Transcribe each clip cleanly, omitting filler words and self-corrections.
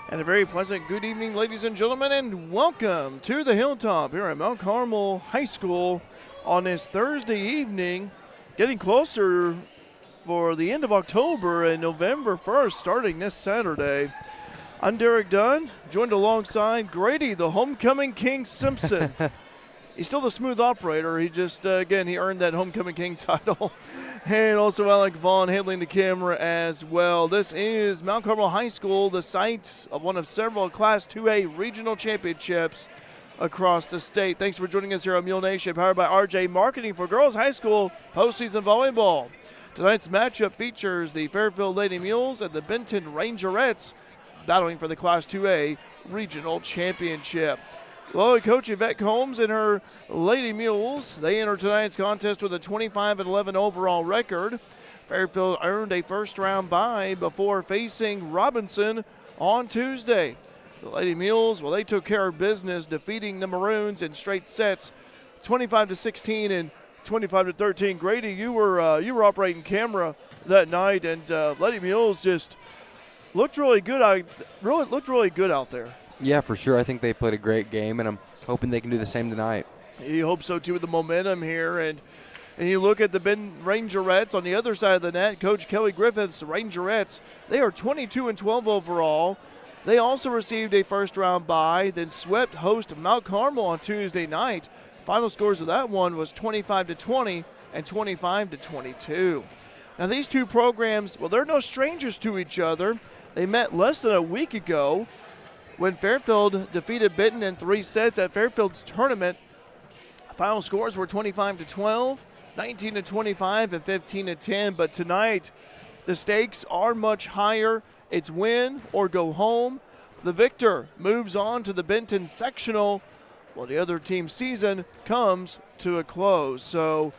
And a very pleasant good evening, ladies and gentlemen, and welcome to the Hilltop here at Mount Carmel High School on this Thursday evening, getting closer for the end of October and November 1st, starting this Saturday. I'm Derek Dunn, joined alongside Grady, the Homecoming King Simpson. He's still the smooth operator. He just, again, he earned that Homecoming King title. And also Alec Vaughn handling the camera as well. This is Mount Carmel High School, the site of one of several Class 2A regional championships across the state. Thanks for joining us here on Mule Nation, powered by RJ Marketing for Girls High School Postseason Volleyball. Tonight's matchup features the Fairfield Lady Mules and the Benton Rangerettes battling for the Class 2A regional championship. Well, Coach Yvette Combs and her Lady Mules, they enter tonight's contest with a 25-11 overall record. Fairfield earned a first-round bye before facing Robinson on Tuesday. The Lady Mules, well, they took care of business, defeating the Maroons in straight sets, 25-16 and 25-13. Grady, you were operating camera that night, and Lady Mules just looked really good. Looked really good out there. Yeah, for sure. I think they played a great game, and I'm hoping they can do the same tonight. You hope so, too, with the momentum here. And you look at the Benton Rangerettes on the other side of the net. Coach Kelly Griffith's Rangerettes, they are 22-12 overall. They also received a first-round bye, then swept host Mount Carmel on Tuesday night. Final scores of that one was 25-20 and 25-22. Now, these two programs, well, they're no strangers to each other. They met less than a week ago when Fairfield defeated Benton in 3 sets at Fairfield's tournament. Final scores were 25-12, 19-25, and 15-10. But tonight, the stakes are much higher. It's win or go home. The victor moves on to the Benton sectional, while the other team's season comes to a close. So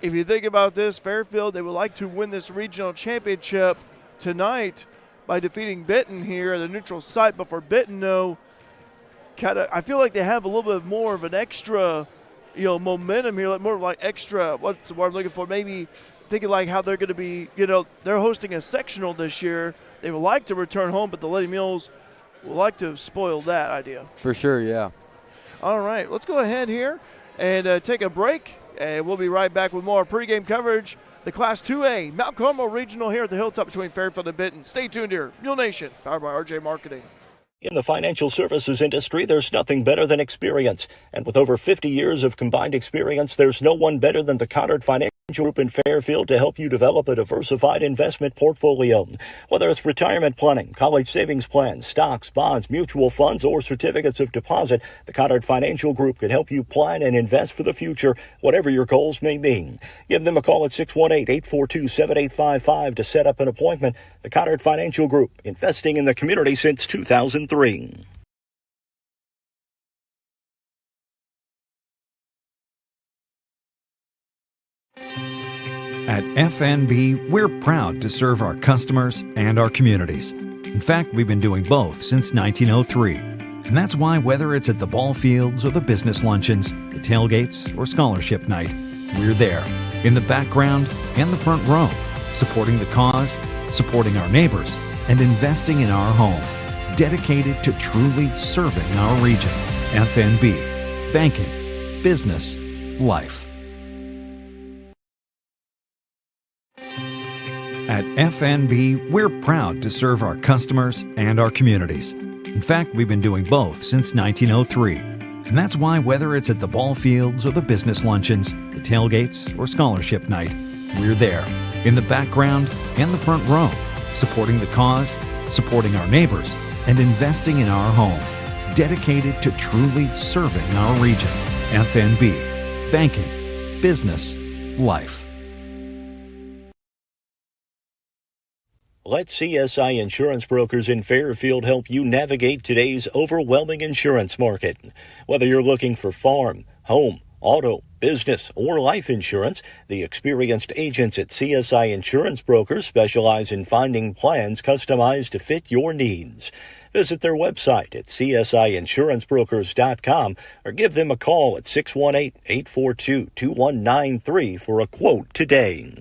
if you think about this, Fairfield, they would like to win this regional championship tonight by defeating Benton here at a neutral site. But for Benton, though, I feel like they have a little bit more of an extra, momentum here, like more like extra, what's the word I'm looking for, maybe thinking like how they're going to be, they're hosting a sectional this year. They would like to return home, but the Lady Mules would like to spoil that idea. For sure, yeah. All right, let's go ahead here and take a break, and we'll be right back with more pregame coverage. The Class 2A Mount Carmel Regional here at the Hilltop between Fairfield and Benton. Stay tuned here. Mule Nation, powered by RJ Marketing. In the financial services industry, there's nothing better than experience. And with over 50 years of combined experience, there's no one better than the Cottard Financial Group in Fairfield to help you develop a diversified investment portfolio. Whether it's retirement planning, college savings plans, stocks, bonds, mutual funds, or certificates of deposit, the Cottard Financial Group can help you plan and invest for the future, whatever your goals may be. Give them a call at 618-842-7855 to set up an appointment. The Cottard Financial Group, investing in the community since 2003. At FNB, we're proud to serve our customers and our communities. In fact, we've been doing both since 1903. And that's why whether it's at the ball fields or the business luncheons, the tailgates or scholarship night, we're there, in the background and the front row, supporting the cause, supporting our neighbors, and investing in our home. Dedicated to truly serving our region. FNB, banking, business, life. At FNB, we're proud to serve our customers and our communities. In fact, we've been doing both since 1903. And that's why whether it's at the ball fields or the business luncheons, the tailgates or scholarship night, we're there, in the background and the front row, supporting the cause, supporting our neighbors, and investing in our home. Dedicated to truly serving our region. FNB, banking, business, life. Let CSI Insurance Brokers in Fairfield help you navigate today's overwhelming insurance market. Whether you're looking for farm, home, auto, business, or life insurance, the experienced agents at CSI Insurance Brokers specialize in finding plans customized to fit your needs. Visit their website at csiinsurancebrokers.com or give them a call at 618-842-2193 for a quote today.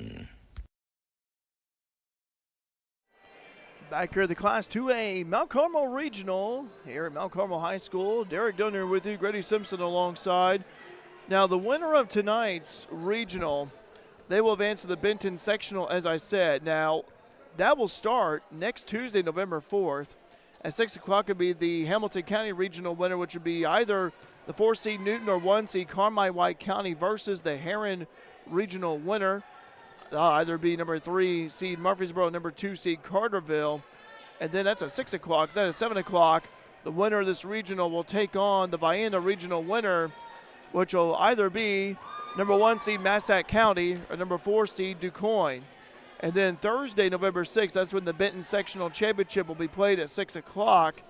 Back here at the Class 2A Mount Carmel Regional here at Mount Carmel High School. Derek Dunner with you, Grady Simpson alongside. Now, the winner of tonight's regional, they will advance to the Benton sectional, as I said. Now, that will start next Tuesday, November 4th. At 6 o'clock would be the Hamilton County regional winner, which would be either the 4-seed Newton or 1-seed Carmi-White County versus the Heron regional winner. Either be number 3-seed Murfreesboro, number 2-seed Carterville. And then that's at 6 o'clock. Then at 7 o'clock, the winner of this regional will take on the Vienna regional winner, which will either be number 1-seed Massac County or number 4-seed DuQuoin. And then Thursday, November 6th, that's when the Benton Sectional Championship will be played at 6 o'clock.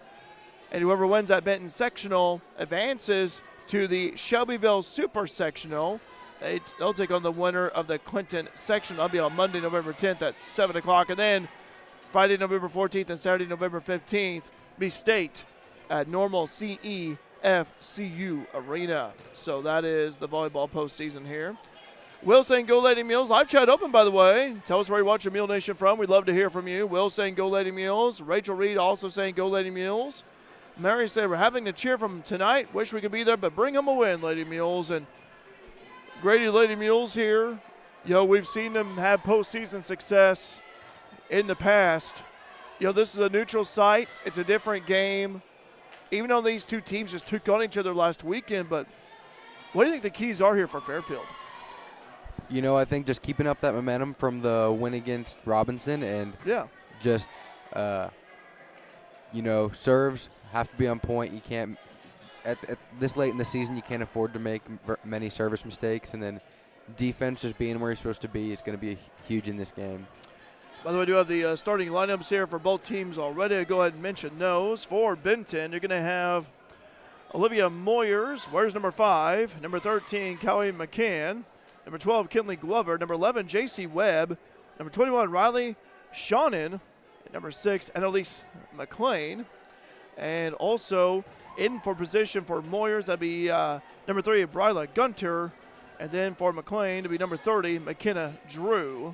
And whoever wins that Benton Sectional advances to the Shelbyville Super Sectional. They'll take on the winner of the Clinton section. That'll be on Monday, November 10th at 7 o'clock. And then Friday, November 14th and Saturday, November 15th, be state at Normal CEFCU Arena. So that is the volleyball postseason here. Will saying go Lady Mules. Live chat open, by the way. Tell us where you're watching Mule Nation from. We'd love to hear from you. Will saying go Lady Mules. Rachel Reed also saying go Lady Mules. Mary said we're having to cheer from tonight. Wish we could be there, but bring them a win, Lady Mules. And Grady Lady Mules here, we've seen them have postseason success in the past. This is a neutral site. It's a different game. Even though these two teams just took on each other last weekend, but what do you think the keys are here for Fairfield? I think just keeping up that momentum from the win against Robinson and just, serves have to be on point. You can't at this late in the season, you can't afford to make many service mistakes, and then defense just being where you're supposed to be is going to be huge in this game. By the way, I do have the starting lineups here for both teams already. I'll go ahead and mention those. For Benton, you're going to have Olivia Moyers, wears number 5, number 13, Callie McCann, number 12, Kinley Glover, number 11, J.C. Webb, number 21, Riley Shannon, number 6, Annalise McLean, and also in for position for Moyers, that'd be number 3, Bryla Gunter, and then for McLean to be number 30, McKenna Drew.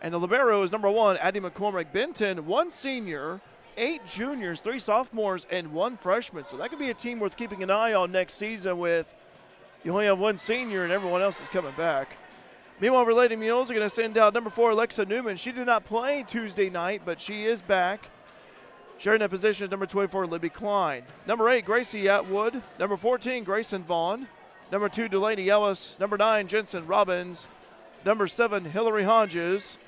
And the libero is number 1, Addie McCormick. Benton, 1 senior, 8 juniors, 3 sophomores, and 1 freshman. So that could be a team worth keeping an eye on next season with you only have 1 senior and everyone else is coming back. Meanwhile, for Lady Mules are going to send out number 4, Alexa Newman. She did not play Tuesday night, but she is back. Sharing that position is number 24, Libby Klein. Number 8, Gracie Atwood. Number 14, Grayson Vaughn. Number 2, Delaney Ellis. Number 9, Jensen Robbins. Number 7, Hillary Hodges.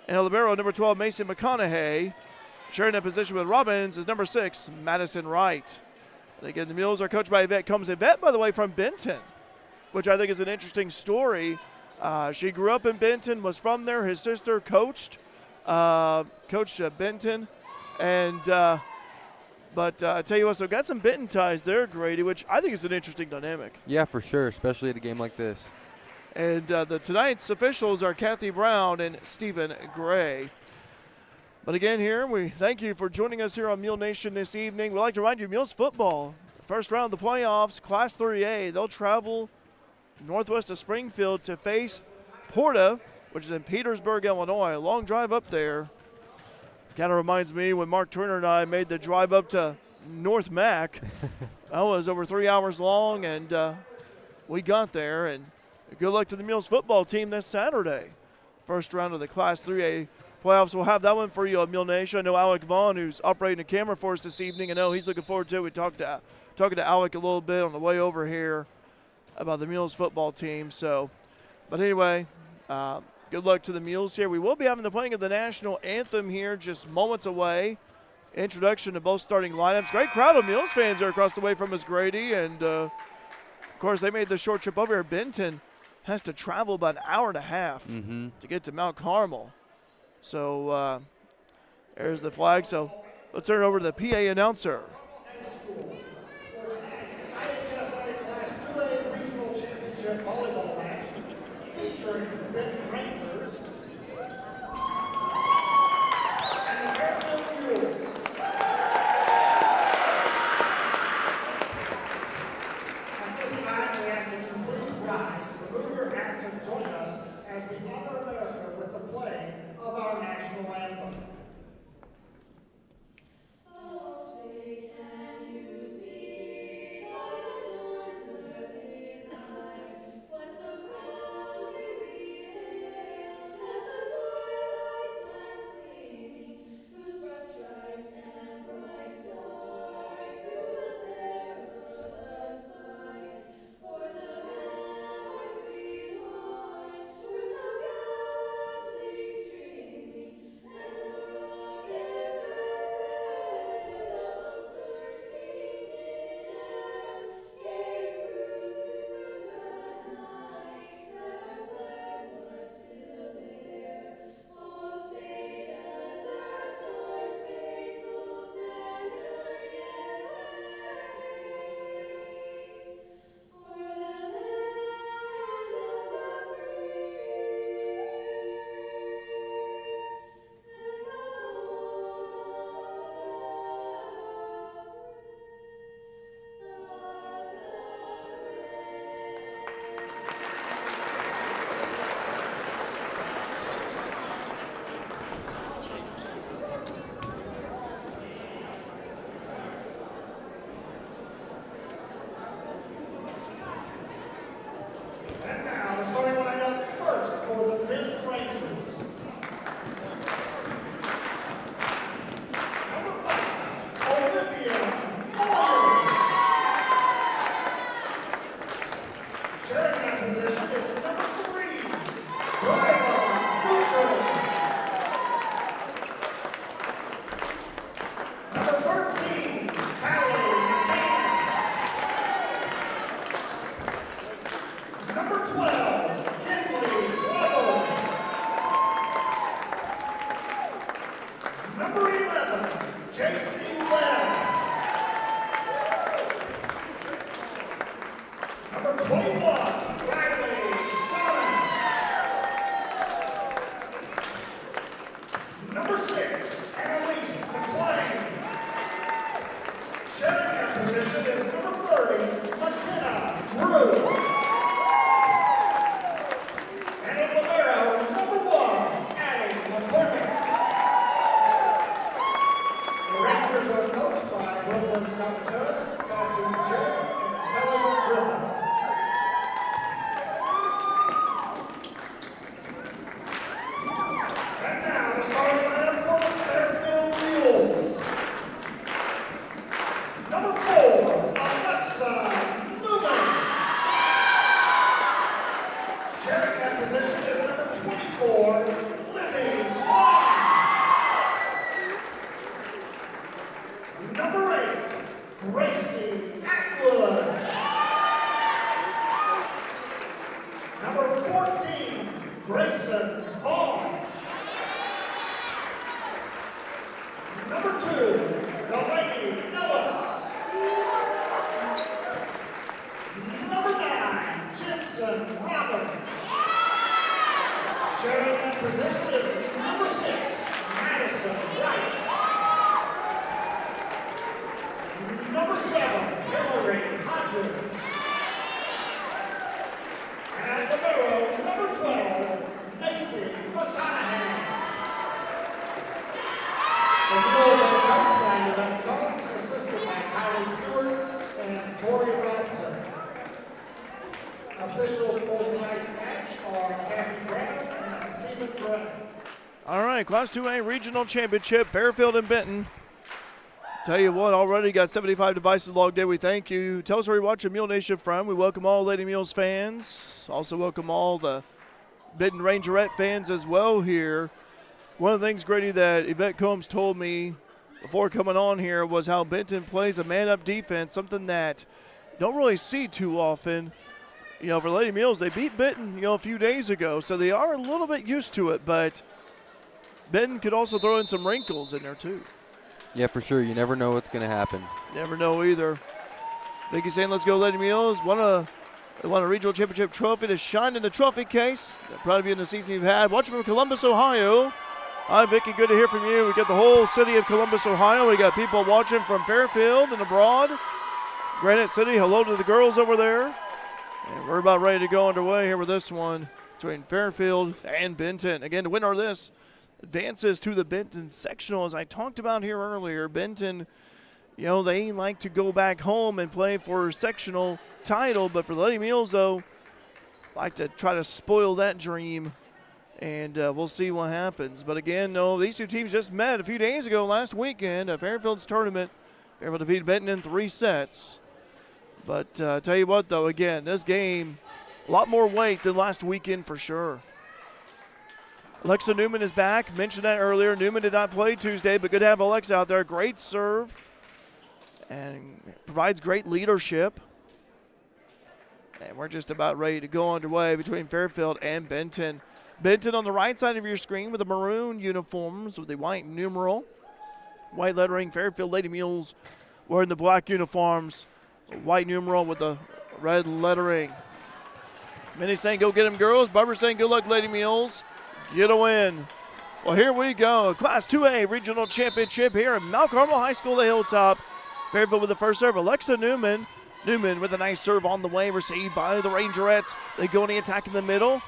And a libero, number 12, Mason McConaughey. Sharing that position with Robbins is number 6, Madison Wright. And again, the Mules are coached by Yvette Combs. Yvette, by the way, from Benton, which I think is an interesting story. She grew up in Benton, was from there. His sister coached Benton. And but I tell you what, so got some Benton ties there, Grady, which I think is an interesting dynamic. Yeah, for sure, especially at a game like this. And tonight's officials are Kathy Brown and Stephen Gray. But again here, we thank you for joining us here on Mule Nation this evening. We'd like to remind you, Mules football, first round of the playoffs, Class 3A. They'll travel northwest of Springfield to face Porta, which is in Petersburg, Illinois. A long drive up there. Kind of reminds me when Mark Turner and I made the drive up to North Mac. That was over 3 hours long, and we got there. And good luck to the Mules football team this Saturday. First round of the Class 3A playoffs. We'll have that one for you on Mule Nation. I know Alec Vaughn, who's operating the camera for us this evening. I know he's looking forward to it. We talked to Alec a little bit on the way over here about the Mules football team. So, but anyway, good luck to the Mules here. We will be having the playing of the national anthem here just moments away. Introduction to both starting lineups. Great crowd of Mules fans there across the way from us, Grady. And, of course, they made the short trip over here. Benton has to travel about an hour and a half to get to Mount Carmel. So there's the flag. So let's turn it over to the PA announcer. FCHS Class 2A Regional Championship Volleyball match featuring the Benton Rangers and the Fairfield Mules. At this time, we ask that you please rise, remove your hats, and join us as we honor America with the playing of our national anthem. And now the starting lineup first for the Benton Rangers. Number 5, Olivia Moyer. Sharing that position is number 3, Bryla Cooper. Number 13, Callie McCann. Number 12, Kinley Lovell. Number 11, J.C. Webb. Number 21, Riley Sherman. Number 6, Annalise McClain. Sharing that position is number 30, McKenna Drew. And in libero, number 1, Addie McCormick. The Rangers are coached by Brooklyn Capitone, Cassie J, and Kelly Griffin. And now the starting lineup for the Fairfield Mules. Number 4, Alexa Newman. Sharing that position is number 24, Libby Clark. Number 8, Gracie Atwood. Number 14, Grayson Vaughn. Number 2, Delaney Ellis. Number 9, Jensen Robbins. Sharing that position is number 6, Madison Wright. Number 7, Hillary Hodges. And libero, number 12, Macy McConaughey. The Mules are coached by Yvette Combs, assisted by Kylie Stewart and Tori Robinson. Officials for tonight's match are Kathy Brown and Stephen Brown. All right, Class 2A Regional Championship, Fairfield and Benton. Tell you what, already got 75 devices logged in. We thank you. Tell us where you're watching Mule Nation from. We welcome all Lady Mules fans. Also welcome all the Benton Rangerette fans as well here. One of the things, Grady, that Yvette Combs told me before coming on here was how Benton plays a man-up defense, something that you don't really see too often. You know, for Lady Mules, they beat Benton, a few days ago, so they are a little bit used to it, but Benton could also throw in some wrinkles in there too. Yeah, for sure. You never know what's going to happen. Never know either. Vicky saying, let's go, Lady Mules. Won a regional championship trophy to shine in the trophy case. Proud of you in the season you've had. Watching from Columbus, Ohio. Hi, Vicky. Good to hear from you. We got the whole city of Columbus, Ohio. We got people watching from Fairfield and abroad. Granite City, hello to the girls over there. And we're about ready to go underway here with this one between Fairfield and Benton. Again, the winner of this advances to the Benton sectional. As I talked about here earlier, Benton, they like to go back home and play for sectional title, but for the Lady Mules, though, like to try to spoil that dream, and we'll see what happens. But again, these two teams just met a few days ago last weekend at Fairfield's tournament. Fairfield defeated Benton in 3 sets. But tell you what, though, again, this game, a lot more weight than last weekend for sure. Alexa Newman is back. Mentioned that earlier. Newman did not play Tuesday, but good to have Alexa out there. Great serve and provides great leadership. And we're just about ready to go underway between Fairfield and Benton. Benton on the right side of your screen with the maroon uniforms with the white numeral. White lettering. Fairfield Lady Mules wearing the black uniforms. White numeral with the red lettering. Minnie saying, go get them, girls. Barbara saying, good luck, Lady Mules. Get a win. Well, here we go. Class 2A Regional Championship here at Mount Carmel High School, the Hilltop. Fairfield with the first serve. Alexa Newman. Newman with a nice serve on the way, received by the Rangerettes. They go in the attack in the middle.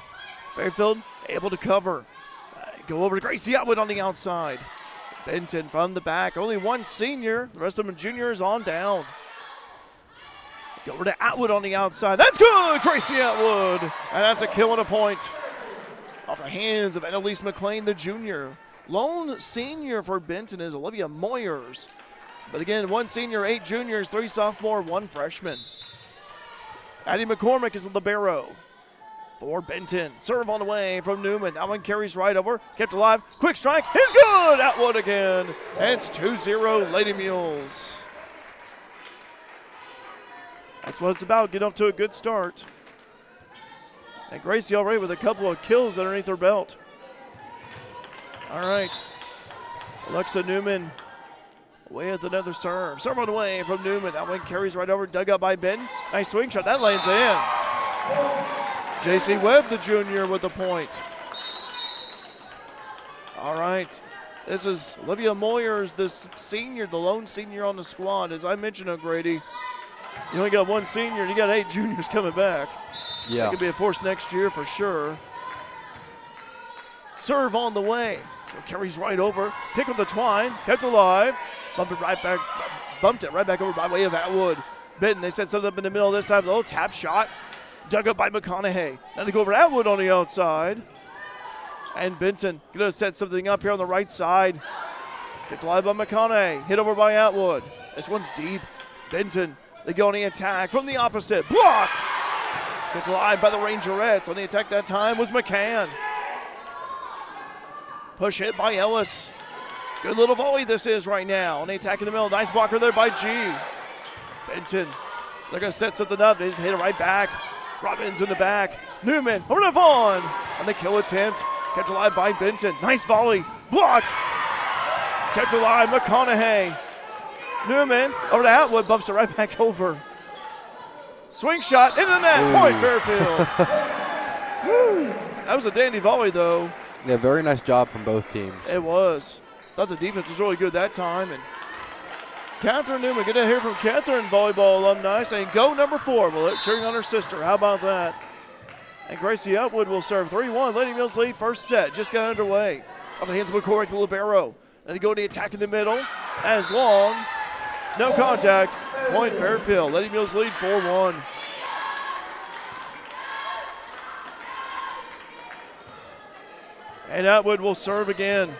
Fairfield able to cover. Go over to Gracie Atwood on the outside. Benton from the back. Only one senior. The rest of them juniors on down. Go over to Atwood on the outside. That's good, Gracie Atwood. And that's a kill and a point. Off the hands of Annalise McLean, the junior. Lone senior for Benton is Olivia Moyers. But again, 1 senior, 8 juniors, 3 sophomore, 1 freshman. Addie McCormick is the libero for Benton. Serve on the way from Newman. That one carries right over. Kept alive. Quick strike. Is good. Atwood again. And it's 2-0 Lady Mules. That's what it's about. Get off to a good start. And Gracie already with a couple of kills underneath her belt. All right. Alexa Newman with another serve. Serve on the way from Newman. That one carries right over. Dug up by Ben. Nice swing shot. That lands in. J.C. Webb, the junior, with the point. All right. This is Olivia Moyers, this senior, the lone senior on the squad. As I mentioned, O'Grady, you only got 1 senior and you got 8 juniors coming back. Yeah. That could be a force next year for sure. Serve on the way. So it carries right over. Tickled the twine. Kept alive. Bumped it right back over by way of Atwood. Benton, they set something up in the middle this time. A little tap shot. Dug up by McConaughey. Now they go over to Atwood on the outside. And Benton going to set something up here on the right side. Kept alive by McConaughey. Hit over by Atwood. This one's deep. Benton, they go on the attack from the opposite. Blocked. Kept alive by the Rangerettes. On the attack that time was McCann. Push hit by Ellis. Good little volley this is right now. On the attack in the middle. Nice blocker there by G. Benton, they're going to set something up. They just hit it right back. Robbins in the back. Newman over to Vaughn. On the kill attempt. Kept alive by Benton. Nice volley. Blocked. Kept alive. McConaughey. Newman over to Atwood. Bumps it right back over. Swing shot into the net. Point Fairfield. That was a dandy volley, though. Yeah, very nice job from both teams. It was. Thought the defense was really good that time. And Catherine Newman, good to hear from Catherine, volleyball alumni, saying go number 4. Well, cheering on her sister. How about that? And Gracie Atwood will serve 3-1. Lady Mules lead first set. Just got underway. Off the hands of McCormick, the libero. And they go to the attack in the middle. As long. No contact. Point Fairfield. Lady Mules lead 4-1. And Atwood will serve again.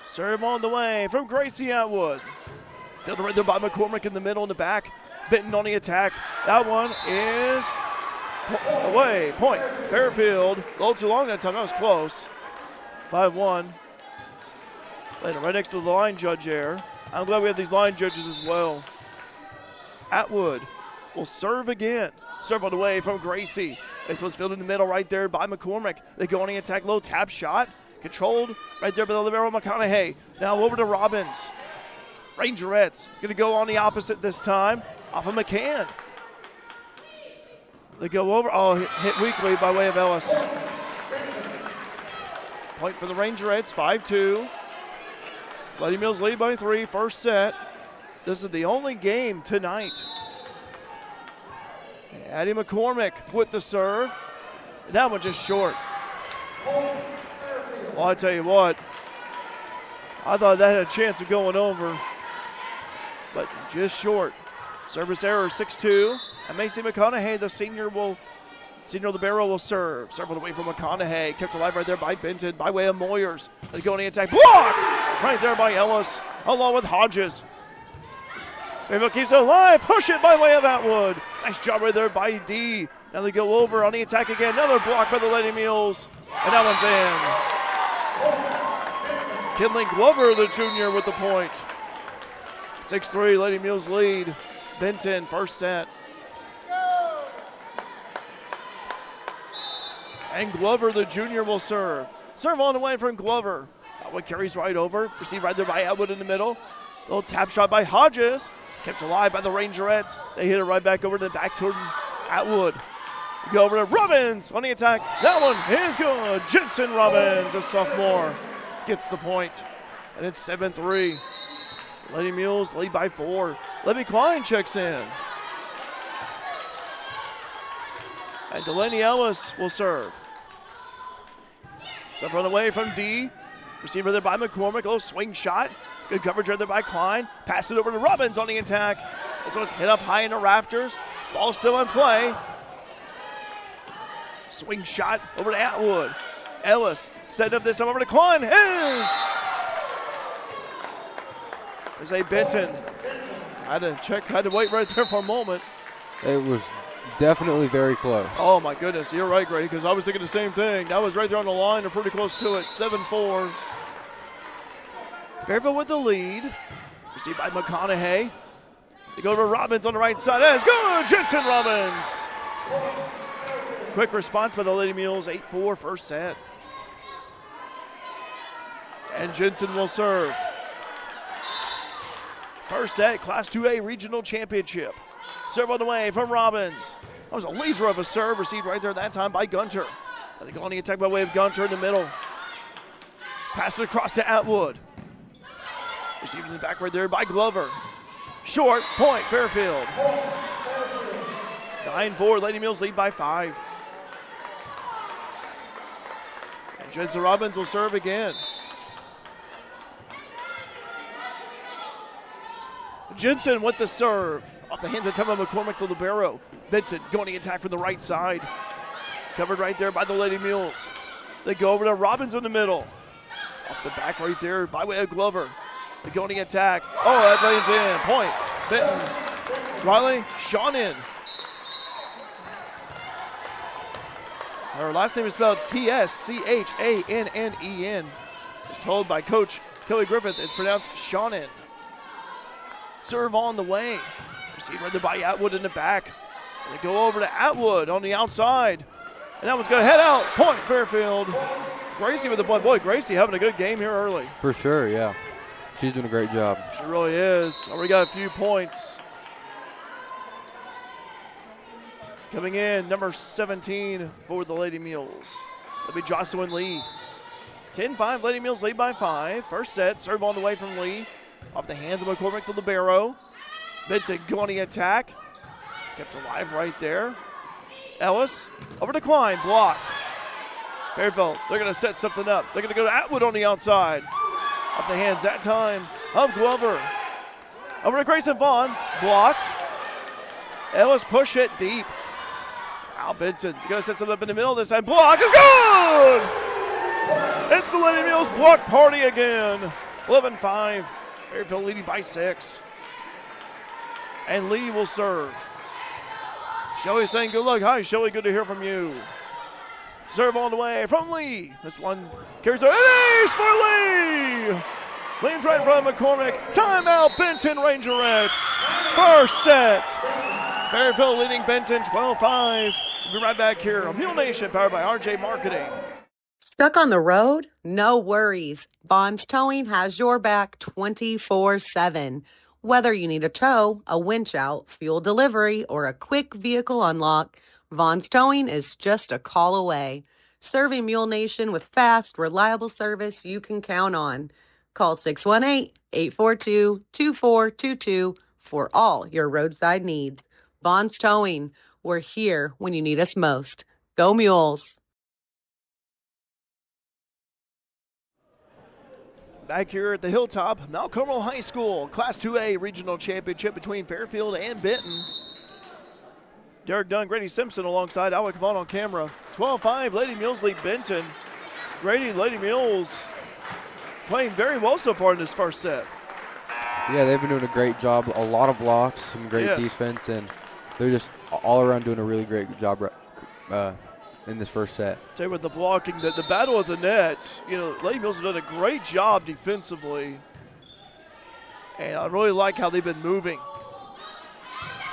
Serve on the way from Gracie Atwood. Fielded right there by McCormick in the middle and the back. Benton on the attack. That one is away. Point Fairfield. A little too long that time. That was close. 5-1. Right next to the line judge there. I'm glad we have these line judges as well. Atwood will serve again. Serve on the way from Gracie. This was fielded in the middle right there by McCormick. They go on the attack. Low tap shot. Controlled right there by the libero McConaughey. Now over to Robbins. Rangerettes going to go on the opposite this time. Off of McCann. They go over. Oh, hit weakly by way of Ellis. Point for the Rangerettes, 5-2. Lady Mules lead by 3, first set. This is the only game tonight. Addie McCormick with the serve. And that one just short. Well, I tell you what, I thought that had a chance of going over, but just short. Service error, 6-2. And Macy McConaughey, the senior libero, will serve. Serve away from McConaughey. Kept alive right there by Benton, by way of Moyers. They go on the attack. Blocked! Right there by Ellis, along with Hodges. Fairfield keeps it alive. Push it by way of Atwood. Nice job right there by D. Now they go over on the attack again. Another block by the Lady Mules. And that one's in. Kinley Glover, the junior, with the point. 6-3, Lady Mules lead. Benton, first set. And Glover, the junior, will serve. Serve on the way from Glover. Atwood carries right over. Received right there by Atwood in the middle. Little tap shot by Hodges. Kept alive by the Rangerettes. They hit it right back over to the back toward Atwood. Go over to Robbins on the attack. That one is good. Jensen Robbins, a sophomore, gets the point. And it's 7-3. Lady Mules lead by 4. Levy Klein checks in. And Delaney Ellis will serve. Serve run away from D. Receiver there by McCormick. A little swing shot. Good coverage right there by Klein. Pass it over to Robbins on the attack. This one's hit up high in the rafters. Ball still in play. Swing shot over to Atwood. Ellis setting up this time over to Klein. There's a Benton. Had to wait right there for a moment. It was definitely very close. Oh my goodness, you're right, Grady, because I was thinking the same thing. That was right there on the line. They're pretty close to it. 7-4. Fairfield with the lead. Received by McConaughey. They go to Robbins on the right side. That's good. Jensen Robbins. Quick response by the Lady Mules. 8-4 first set. And Jensen will serve. First set, Class 2A Regional Championship. Serve on the way from Robbins. That was a laser of a serve, received right there that time by Gunter. They go on the attack by way of Gunter in the middle. Pass it across to Atwood. Received in the back right there by Glover. Short, point, Fairfield. 9-4, Lady Mules lead by 5. And Jensen Robbins will serve again. Jensen with the serve. Off the hands of Temma McCormick to libero. Benton going to attack from the right side. Covered right there by the Lady Mules. They go over to Robbins in the middle. Off the back right there by way of Glover. They go to attack. Oh, that lanes in. Point. Benton. Riley, Shanin. Her last name is spelled Tschannen. As told by Coach Kelly Griffith, it's pronounced Shanin. Serve on the way. Received right there by Atwood in the back. They go over to Atwood on the outside. And that one's going to head out. Point, Fairfield. Gracie with the point. Boy, Gracie having a good game here early. For sure, yeah. She's doing a great job. She really is. Already got a few points. Coming in, number 17 for the Lady Mules. That'll be Jocelyn Lee. 10-5, Lady Mules lead by 5. First set, serve on the way from Lee. Off the hands of McCormick to libero. Benton going to attack. Kept alive right there. Ellis over to Klein, blocked. Fairfield, they're going to set something up. They're going to go to Atwood on the outside. Off the hands that time of Glover. Over to Grayson Vaughn, blocked. Ellis push it deep. Al Benton, you're going to set something up in the middle this time. Block is good! It's the Lady Mules block party again. 11-5. Fairfield leading by 6. And Lee will serve. Shelly saying good luck. Hi, Shelly, good to hear from you. Serve on the way from Lee. This one carries an ace for Lee. Leans right in front of McCormick. Timeout, Benton Rangerettes. First set. Fairfield leading Benton 12-5. We'll be right back here on Mule Nation, powered by RJ Marketing. Stuck on the road? No worries. Bonds Towing has your back 24/7. Whether you need a tow, a winch out, fuel delivery, or a quick vehicle unlock, Vaughn's Towing is just a call away. Serving Mule Nation with fast, reliable service you can count on. Call 618-842-2422 for all your roadside needs. Vaughn's Towing, we're here when you need us most. Go Mules! Back here at the Hilltop, Mount Carmel High School, Class 2A Regional Championship between Fairfield and Benton. Derek Dunn, Grady Simpson alongside Alec Vaughn on camera. 12-5, Lady Mules lead Benton. Grady, Lady Mules playing very well so far in this first set. Yeah, they've been doing a great job. A lot of blocks, some great defense, and they're just all around doing a really great job in this first set. Tell you what, the blocking, the battle at the net, Lady Mules have done a great job defensively. And I really like how they've been moving.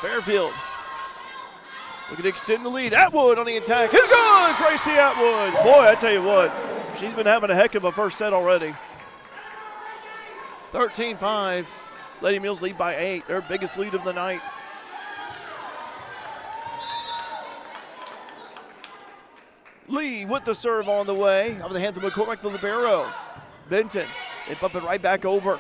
Fairfield looking to extend the lead. Atwood on the attack. It's good! Gracie Atwood. Boy, I tell you what, she's been having a heck of a first set already. 13-5. Lady Mules lead by 8. Their biggest lead of the night. Lee with the serve on the way. Over the hands of McCormick to libero. Benton, they bump it right back over.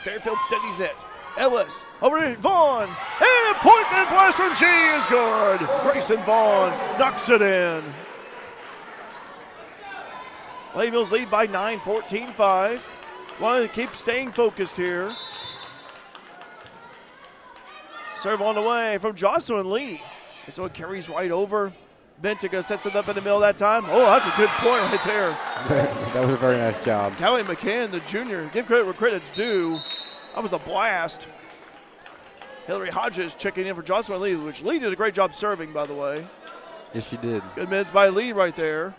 Fairfield steadies it. Ellis over to Vaughn. And point and blast from G is good. Grayson Vaughn knocks it in. Lady Mules lead by 9, 14-5. Want to keep staying focused here. Serve on the way from Jocelyn Lee. And so it carries right over. Benton sets it up in the middle that time. Oh, that's a good point right there. That was a very nice job. Callie McCann, the junior, give credit where credit's due. That was a blast. Hillary Hodges checking in for Jocelyn Lee, which Lee did a great job serving, by the way. Yes, she did. Good minutes by Lee right there.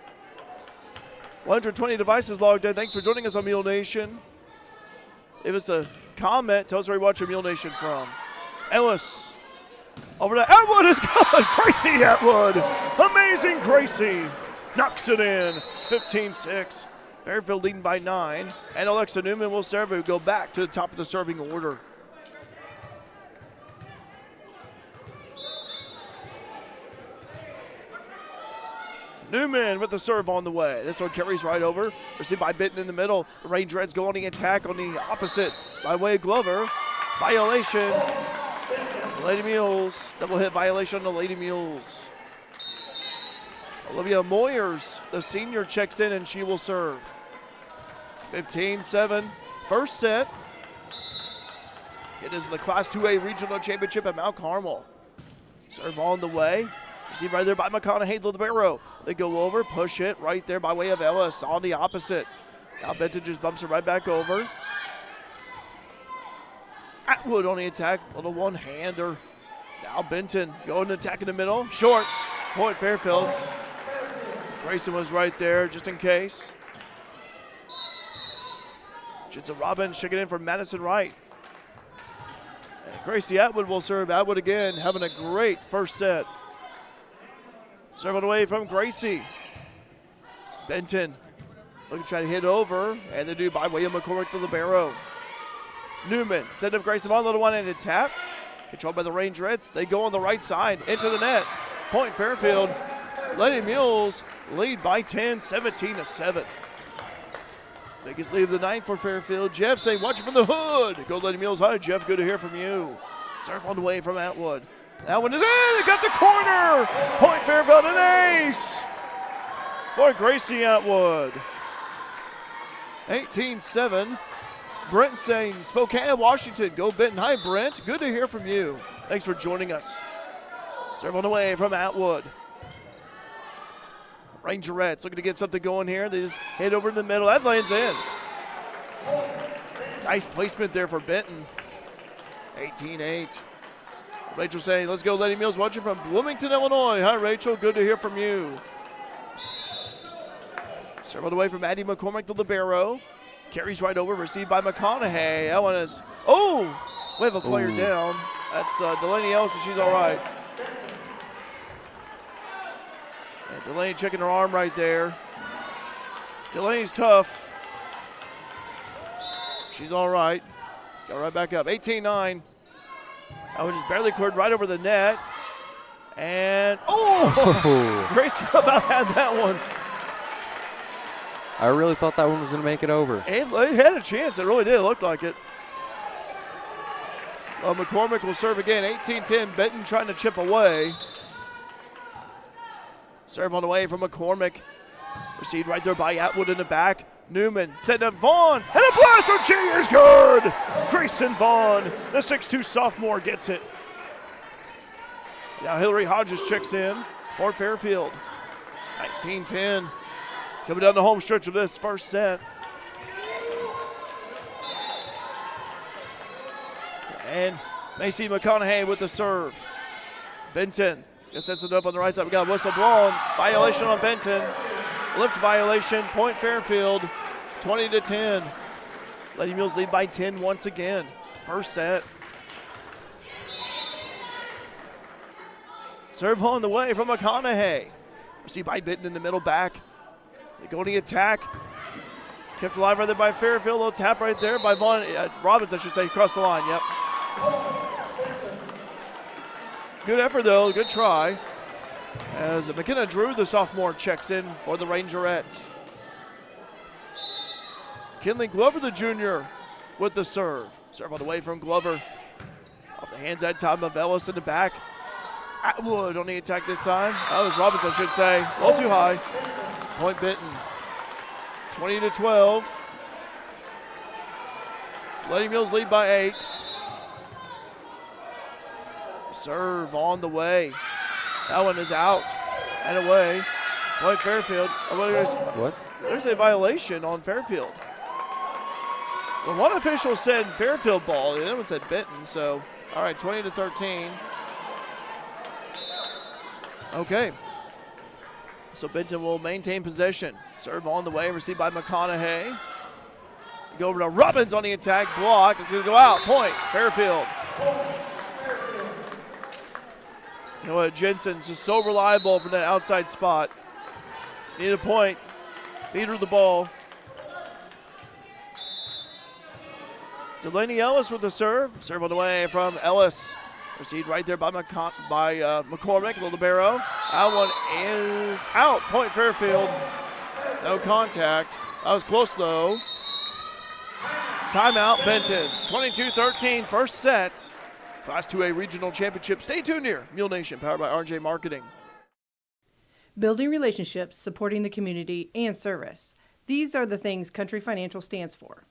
120 devices logged in. Thanks for joining us on Mule Nation. Give us a comment. Tell us where you're watching Mule Nation from. Ellis. Over to Atwood is good. Gracie Atwood. Amazing Gracie. Knocks it in. 15-6. Fairfield leading by 9. And Alexa Newman will serve it. Go back to the top of the serving order. Newman with the serve on the way. This one carries right over. Received by Benton in the middle. The Rangerettes go on the attack on the opposite by way of Glover. Violation. Lady Mules. Double hit violation on the Lady Mules. Olivia Moyers, the senior, checks in and she will serve. 15-7. First set. It is the Class 2A Regional Championship at Mount Carmel. Serve on the way. Received right there by McConaughey, the libero. They go over, push it right there by way of Ellis on the opposite. Now Benton just bumps it right back over. Atwood on the attack, little one-hander. Now Benton going to attack in the middle. Short, point Fairfield. Grayson was right there just in case. Jitsa Robbins checking in for Madison Wright. And Gracie Atwood will serve. Atwood again having a great first set. Serve it away from Gracie. Benton looking to try to hit over, and they do by way of McCormick to libero. Newman send up Grayson on the one-handed tap. Controlled by the Rangerettes. They go on the right side into the net. Point Fairfield. Lady Mules lead by 10, 17-7. Biggest lead of the night for Fairfield. Jeff saying, watch it from the hood. Go Lady Mules. Hi, Jeff. Good to hear from you. Serve on the way from Atwood. That one is in. It got the corner. Point Fairfield, an ace for Gracie Atwood. 18-7. Brent saying, Spokane, Washington. Go Benton. Hi, Brent. Good to hear from you. Thanks for joining us. Serve on the way from Atwood. Rangerettes looking to get something going here. They just hit over in the middle. That lands in. Nice placement there for Benton. 18-8. Rachel saying, let's go Lady Mules watching from Bloomington, Illinois. Hi, Rachel. Good to hear from you. Serve on the way from Maddie McCormick, the libero. Carries right over, received by McConaughey. That one is, we have a player down. That's Delaney Ellison. She's all right. And Delaney checking her arm right there. Delaney's tough. She's all right. Got right back up. 18-9. That one just barely cleared right over the net. And, Gracie about had that one. I really thought that one was going to make it over. It had a chance. It really did. It looked like it. Well, McCormick will serve again. 18-10. Benton trying to chip away. Serve on the way from McCormick. Received right there by Atwood in the back. Newman setting up Vaughn. And a blaster. She is good. Grayson Vaughn, the 6'2 sophomore, gets it. Now Hillary Hodges checks in for Fairfield. 19-10. Coming down the home stretch of this first set. And Macy McConaughey with the serve. Benton sets it up on the right side. We got a whistle blown. Violation on Benton. Lift violation. Point Fairfield. 20-10. Lady Mules lead by 10 once again. First set. Serve on the way from McConaughey. Received by Benton in the middle back. They go to the attack. Kept alive right there by Fairfield. Little tap right there by Vaughn. Robbins, I should say, across the line. Yep. Good effort, though. Good try. As McKenna Drew, the sophomore, checks in for the Rangerettes. Kinley Glover, the junior, with the serve. Serve on the way from Glover. Off the hands that time of Ellis in the back. Atwood on the attack this time. That was Robbins, I should say. A little too high. Point Benton. 20-12. Lady Mules lead by 8. Serve on the way. That one is out and away. Point Fairfield. What? There's a violation on Fairfield. Well, one official said Fairfield ball, the other one said Benton. So, all right, 20-13. Okay. So Benton will maintain possession. Serve on the way, received by McConaughey. Go over to Robbins on the attack, blocked. It's going to go out. Point, Fairfield. You know what, Jensen's just so reliable from that outside spot. Need a point. Feed her the ball. Delaney Ellis with the serve. Serve on the way from Ellis. Received right there by McCormick, the libero. That one is out. Point Fairfield. No contact. That was close though. Timeout Benton. 22-13, first set. Class 2A Regional Championship. Stay tuned here. Mule Nation, powered by RJ Marketing. Building relationships, supporting the community, and service. These are the things Country Financial stands for.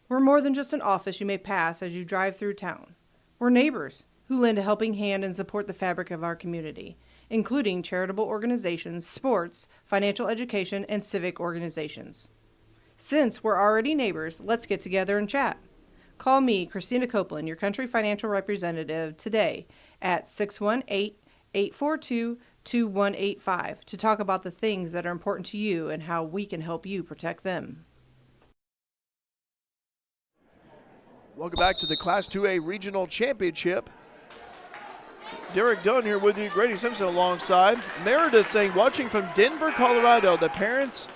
We're more than just an office you may pass as you drive through town. We're neighbors who lend a helping hand and support the fabric of our community, including charitable organizations, sports, financial education, and civic organizations. Since we're already neighbors, let's get together and chat. Call me, Christina Copeland, your Country Financial representative, today at 618-842-2185 to talk about the things that are important to you and how we can help you protect them. Welcome back to the Class 2A Regional Championship. Derek Dunn here with you, Grady Simpson alongside. Meredith saying, watching from Denver, Colorado, the parents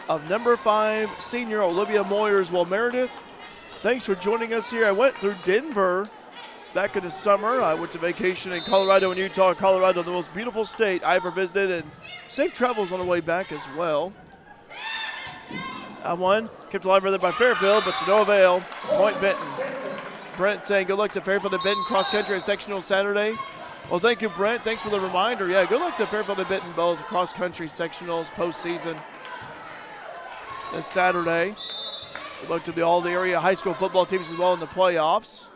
of number 5 senior Olivia Moyers. Well, Meredith, thanks for joining us here. I went through Denver back in the summer. I went to vacation in Colorado and Utah. Colorado, the most beautiful state I ever visited, and safe travels on the way back as well. That one kept alive there by Fairfield, but to no avail. Point Benton. Brent saying good luck to Fairfield and Benton cross country at sectional Saturday. Well, thank you, Brent. Thanks for the reminder. Yeah, good luck to Fairfield and Benton both cross country sectionals postseason this Saturday. Good luck to all the area high school football teams as well in the playoffs.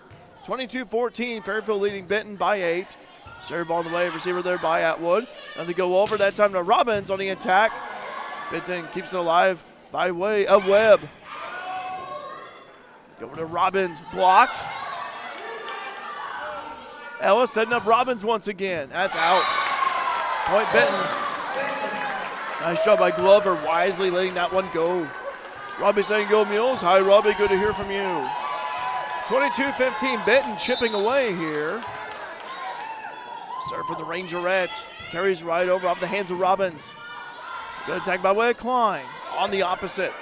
22-14, Fairfield leading Benton by 8. Serve on the way, receiver there by Atwood. And they go over, that time to Robbins on the attack. Benton keeps it alive by way of Webb. Go over to Robbins, blocked. Ellis setting up Robbins once again. That's out. Point Benton. Nice job by Glover, wisely letting that one go. Robbie saying go Mules. Hi, Robbie, good to hear from you. 22-15, Benton chipping away here. Serve for the Rangerettes. Carries right over off the hands of Robbins. Good attack by way of Klein. On the opposite.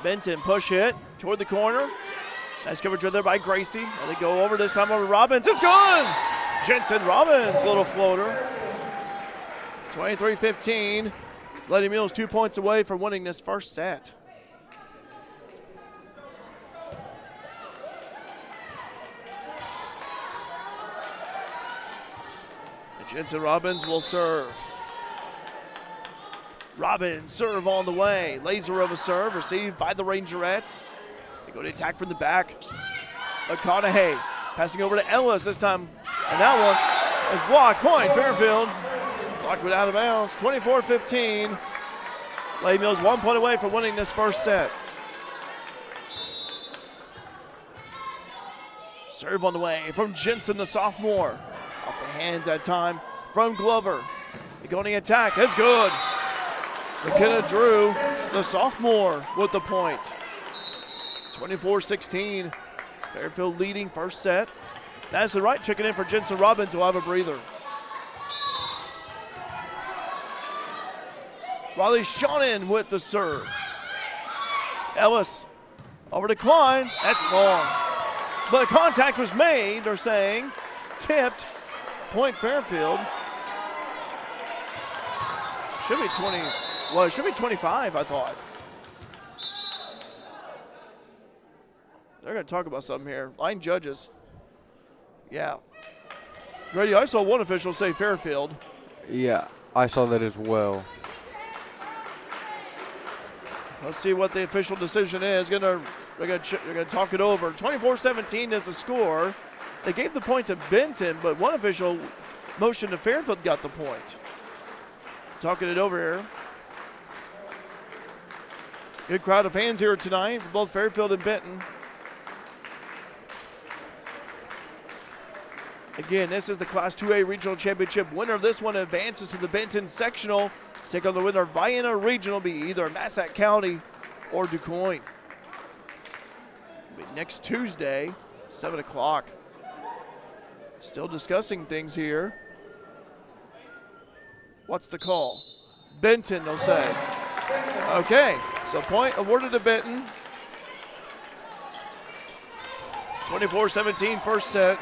Benton push hit toward the corner. Nice coverage there by Gracie. And they go over this time over Robbins. It's good! Jensen Robbins, little floater. 23-15. Lady Mules 2 points away from winning this first set. Jensen Robbins will serve. Robbins serve on the way. Laser of a serve received by the Rangerettes. They go to attack from the back. McConaughey passing over to Ellis this time. And that one is blocked. Point Fairfield. Blocked it out of bounds. 24-15. Lady Mules 1 point away from winning this first set. Serve on the way from Jensen, the sophomore. Off the hands that time from Glover. They go on the attack. It's good. McKenna Drew, the sophomore, with the point. 24-16. Fairfield leading first set. That's the right chicken in for Jensen Robbins, who will have a breather. Riley Shonin with the serve. Ellis over to Klein. That's long. But contact was made, they're saying. Tipped. Point Fairfield. Should be 20. Well, it should be 25, I thought. They're going to talk about something here. Line judges. Yeah. Grady, I saw one official say Fairfield. Yeah, I saw that as well. Let's see what the official decision is. Going to They're going to talk it over. 24-17 is the score. They gave the point to Benton, but one official motion to Fairfield got the point. Talking it over here. Good crowd of fans here tonight for both Fairfield and Benton. Again, this is the Class 2A Regional Championship. Winner of this one advances to the Benton Sectional. Take on the winner of Vienna Regional, be either Massac County or DuQuoin. Be next Tuesday, 7 o'clock. Still discussing things here. What's the call? Benton, they'll say. Okay, so point awarded to Benton. 24-17 first set.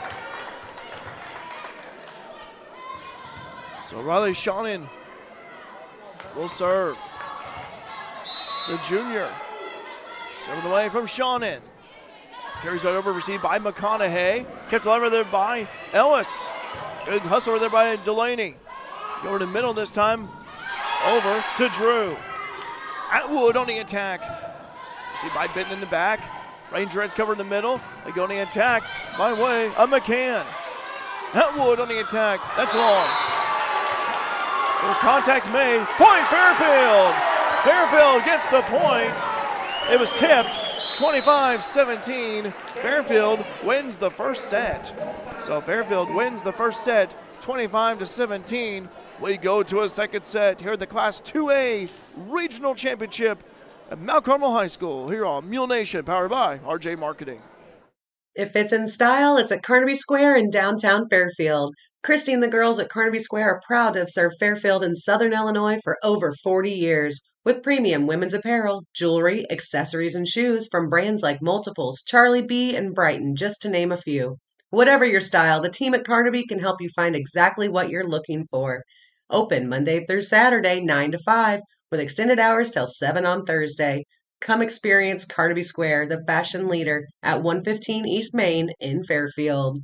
So Riley Shawnin will serve. The junior. Serving away from Shawnin. Carries that over, received by McConaughey. Kept over there by Ellis. Good hustle over there by Delaney. Over to the middle this time. Over to Drew. Atwood on the attack. Received by Benton in the back. Rangerettes cover in the middle. They go on the attack by way of McCann. Atwood on the attack. That's long. There was contact made. Point Fairfield. Fairfield gets the point. It was tipped. 25-17. Fairfield wins the first set. So Fairfield wins the first set, 25-17. We go to a second set here at the Class 2A Regional Championship at Mount Carmel High School here on Mule Nation, powered by RJ Marketing. If it's in style, it's at Carnaby Square in downtown Fairfield. Christy and the girls at Carnaby Square are proud to have served Fairfield in Southern Illinois for over 40 years. With premium women's apparel, jewelry, accessories, and shoes from brands like Multiples, Charlie B, and Brighton, just to name a few. Whatever your style, the team at Carnaby can help you find exactly what you're looking for. Open Monday through Saturday, 9 to 5, with extended hours till 7 on Thursday. Come experience Carnaby Square, the fashion leader, at 115 East Main in Fairfield.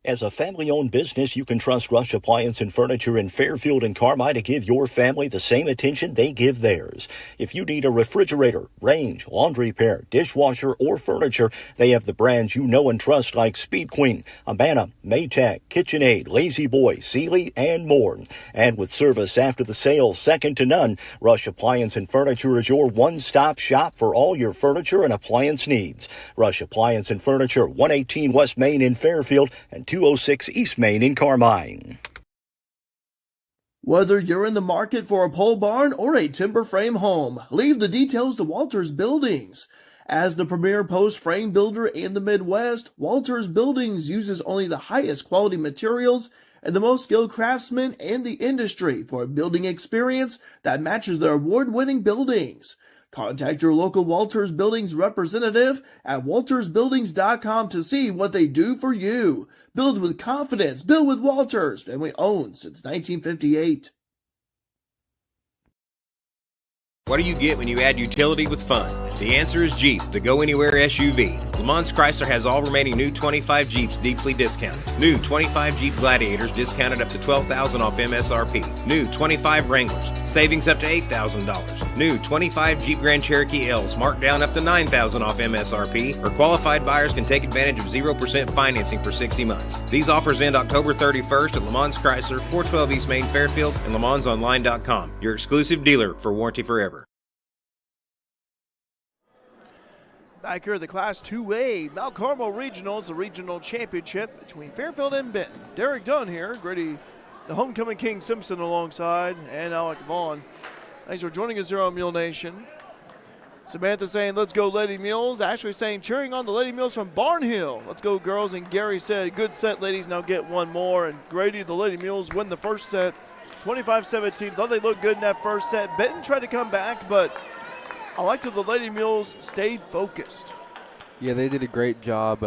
As a family-owned business, you can trust Rush Appliance and Furniture in Fairfield and Carmi to give your family the same attention they give theirs. If you need a refrigerator, range, laundry repair, dishwasher, or furniture, they have the brands you know and trust like Speed Queen, Amana, Maytag, KitchenAid, Lazy Boy, Sealy, and more. And with service after the sale second to none, Rush Appliance and Furniture is your one-stop shop for all your furniture and appliance needs. Rush Appliance and Furniture, 118 West Main in Fairfield and 206 East Main in Carmine. Whether you're in the market for a pole barn or a timber frame home, leave the details to Walters Buildings. As the premier post frame builder in the Midwest, Walters Buildings uses only the highest quality materials and the most skilled craftsmen in the industry for a building experience that matches their award-winning buildings. Contact your local Walters Buildings representative at waltersbuildings.com to see what they do for you. Build with confidence. Build with Walters. Family owned since 1958. What do you get when you add utility with fun? The answer is Jeep, the go-anywhere SUV. Le Mans Chrysler has all remaining new 25 Jeeps deeply discounted. New 25 Jeep Gladiators discounted up to $12,000 off MSRP. New 25 Wranglers, savings up to $8,000. New 25 Jeep Grand Cherokee L's marked down up to $9,000 off MSRP, or qualified buyers can take advantage of 0% financing for 60 months. These offers end October 31st at Le Mans Chrysler, 412 East Main, Fairfield, and LeMansOnline.com. Your exclusive dealer for Warranty Forever. Back here at the Class 2A Mount Carmel Regionals, the regional championship between Fairfield and Benton. Derek Dunn here, Grady, the homecoming King Simpson alongside, and Alec Vaughn. Thanks for joining us here on Mule Nation. Samantha saying, let's go Lady Mules. Ashley saying, cheering on the Lady Mules from Barnhill. Let's go girls. And Gary said, good set, ladies. Now get one more. And Grady, the Lady Mules, win the first set, 25-17. Thought they looked good in that first set. Benton tried to come back, but I liked how the Lady Mules stayed focused. Yeah, they did a great job.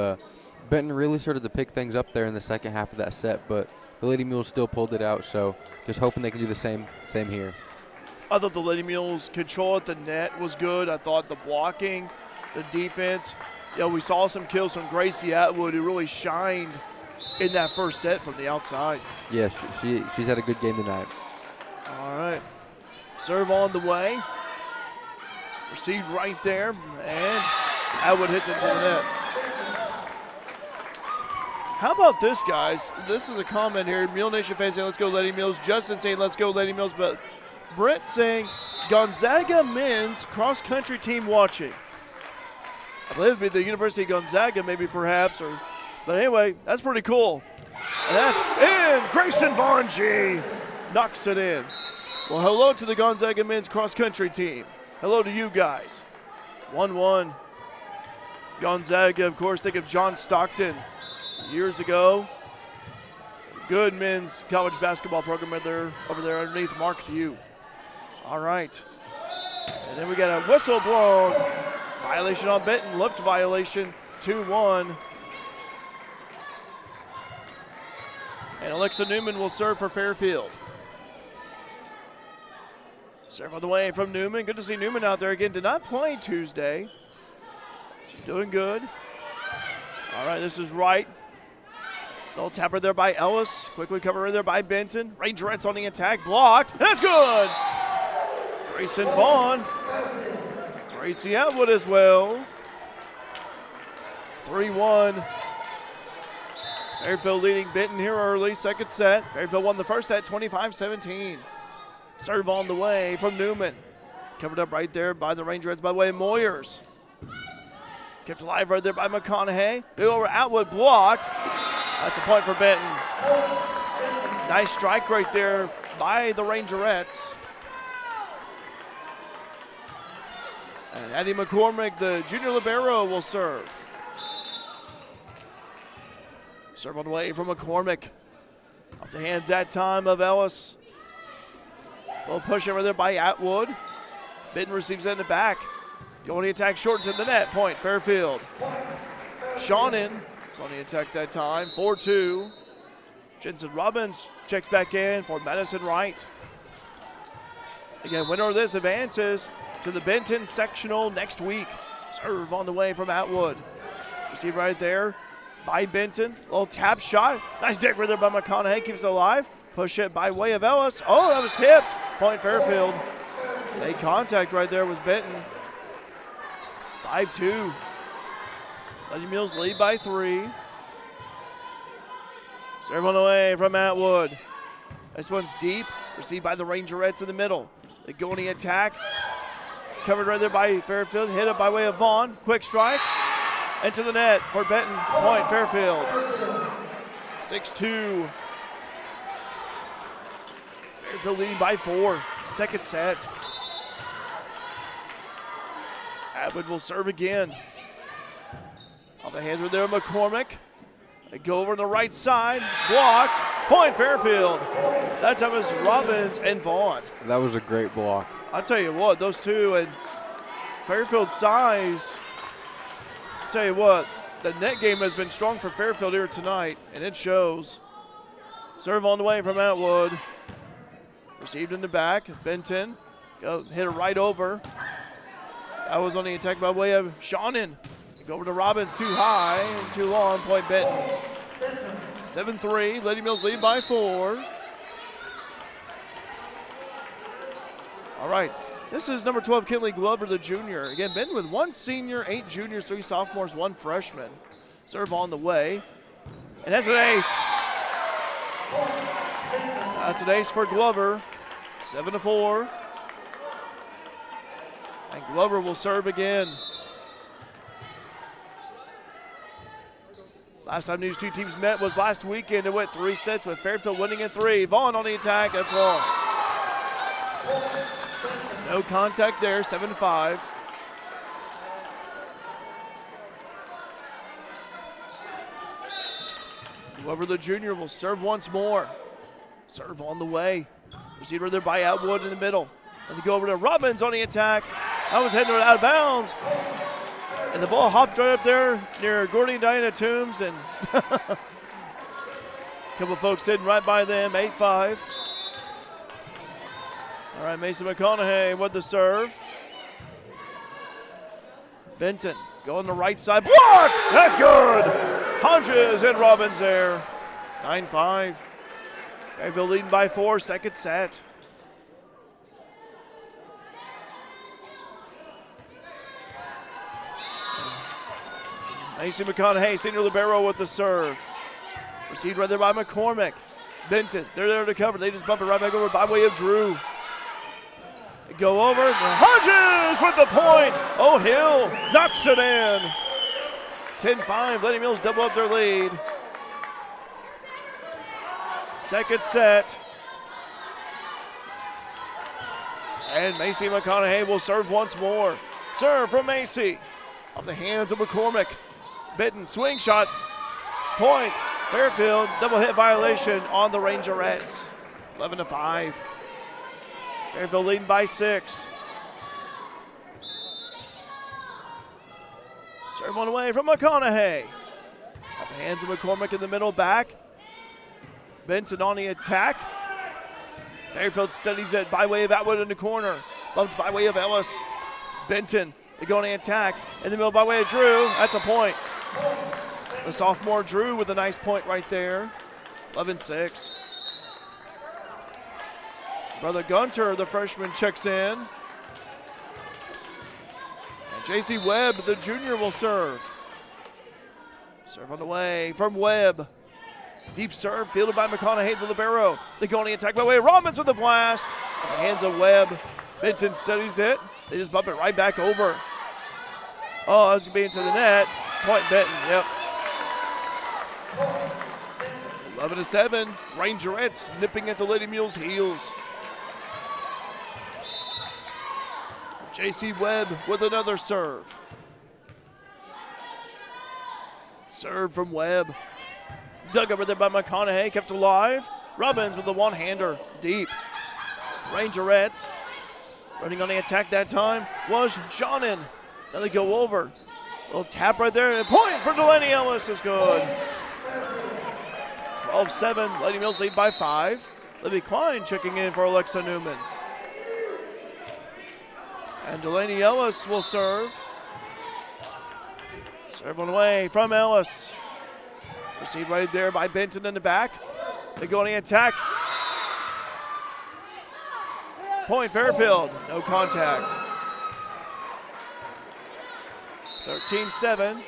Benton really started to pick things up there in the second half of that set, but the Lady Mules still pulled it out, so just hoping they can do the same here. I thought the Lady Mules' control at the net was good. I thought the blocking, the defense. We saw some kills from Gracie Atwood, who really shined in that first set from the outside. Yeah, she's had a good game tonight. All right. Serve on the way. Received right there, and Atwood hits it to the net. How about this, guys? This is a comment here. Mule Nation fans saying, let's go Lady Mules. Justin saying, let's go Lady Mules. But Brett saying, Gonzaga men's cross-country team watching. I believe it would be the University of Gonzaga, maybe perhaps. But anyway, that's pretty cool. And that's in. Grayson Bonji knocks it in. Well, hello to the Gonzaga men's cross-country team. Hello to you guys. 1-1. Gonzaga, of course, think of John Stockton. Years ago, good men's college basketball program over there underneath Mark Few. All right. And then we got a whistle blown. Violation on Benton, lift violation, 2-1. And Alexa Newman will serve for Fairfield. Serve on the way from Newman. Good to see Newman out there again. Did not play Tuesday. Doing good. All right, this is right. Little tapper there by Ellis. Quickly covered there by Benton. Rangerettes on the attack. Blocked. That's good. Grayson Vaughn. Gracie Atwood as well. 3-1. Fairfield leading Benton here early. Second set. Fairfield won the first set 25-17. Serve on the way from Newman. Covered up right there by the Rangerettes by way of Moyers. Kept alive right there by McConaughey. Over Atwood, blocked. That's a point for Benton. Nice strike right there by the Rangerettes. And Addie McCormick, the junior libero, will serve. Serve on the way from McCormick. Off the hands that time of Ellis. Little push over there by Atwood. Benton receives it in the back. Going to attack short to the net. Point, Fairfield. Shawnin is on the attack that time. 4-2. Jensen Robbins checks back in for Madison Wright. Again, winner of this advances to the Benton sectional next week. Serve on the way from Atwood. You see right there by Benton. Little tap shot. Nice dig right there by McConaughey. Keeps it alive. Push it by way of Ellis. Oh, that was tipped. Point, Fairfield. Made contact right there was Benton. 5-2. Lady Mules lead by 3. Serve on the way from Atwood. This one's deep. Received by the Rangerettes in the middle. They go on the attack. Covered right there by Fairfield. Hit it by way of Vaughn. Quick strike. Into the net for Benton. Point, Fairfield. 6-2. Fairfield leading by 4. Second set. Atwood will serve again. Off the hands right there, McCormick. They go over on the right side. Blocked. Point, Fairfield. That time is Robbins and Vaughn. That was a great block. I'll tell you what, those two and Fairfield's size. I'll tell you what, the net game has been strong for Fairfield here tonight, and it shows. Serve on the way from Atwood. Received in the back. Benton hit it right over. That was on the attack by way of Shawnin. Go over to Robbins, too high and too long. Point Benton. 7-3. Lady Mules lead by 4. All right. This is number 12, Kinley Glover, the junior. Again, Benton with 1 senior, 8 juniors, 3 sophomores, 1 freshman. Serve on the way. And that's an ace. That's an ace for Glover. 7-4. And Glover will serve again. Last time these two teams met was last weekend. It went 3 sets with Fairfield winning in 3. Vaughn on the attack. That's long. No contact there. 7-5. Glover, the junior, will serve once more. Serve on the way. Receiver there by Atwood in the middle. And they go over to Robbins on the attack. That was heading out of bounds. And the ball hopped right up there near Gordy and Diana Toombs. And a couple of folks sitting right by them. 8-5. All right, Mason McConaughey with the serve. Benton going the right side. Blocked! That's good! Hodges and Robbins there. 9-5. Fairfield leading by 4, second set. Macy McConaughey, senior libero with the serve. Received right there by McCormick. Benton, they're there to cover. They just bump it right back over by way of Drew. They go over. Hodges with the point. Oh, Hill knocks it in. 10-5. Lady Mules double up their lead. Second set. And Macy McConaughey will serve once more. Serve from Macy. Off the hands of McCormick. Benton, swing shot. Point. Fairfield, double hit violation on the Rangerettes. 11-5. Fairfield leading by 6. Serve one away from McConaughey. Off the hands of McCormick in the middle, back. Benton on the attack. Fairfield studies it by way of Atwood in the corner. Bumped by way of Ellis. Benton, they go on the attack. In the middle by way of Drew. That's a point. The sophomore Drew with a nice point right there. 11-6. Brother Gunter, the freshman, checks in. And J.C. Webb, the junior, will serve. Serve on the way from Webb. Deep serve fielded by McConaughey, the libero. They go on the attack by way of Robbins with the blast. Off the hands of Webb. Benton studies it. They just bump it right back over. Oh, that's going to be into the net. Point Benton, yep. 11-7. Rangerettes nipping at the Lady Mules' heels. J.C. Webb with another serve. Serve from Webb. Dug over there by McConaughey, kept alive. Robbins with the one-hander, deep. Rangerettes running on the attack that time was Johnnon. Now they go over. Little tap right there, and a point for Delaney Ellis is good. 12-7, Lady Mules lead by 5. Libby Klein checking in for Alexa Newman. And Delaney Ellis will serve. Serve on the way from Ellis. Received right there by Benton in the back. They go on the attack. Point Fairfield, no contact. 13-7.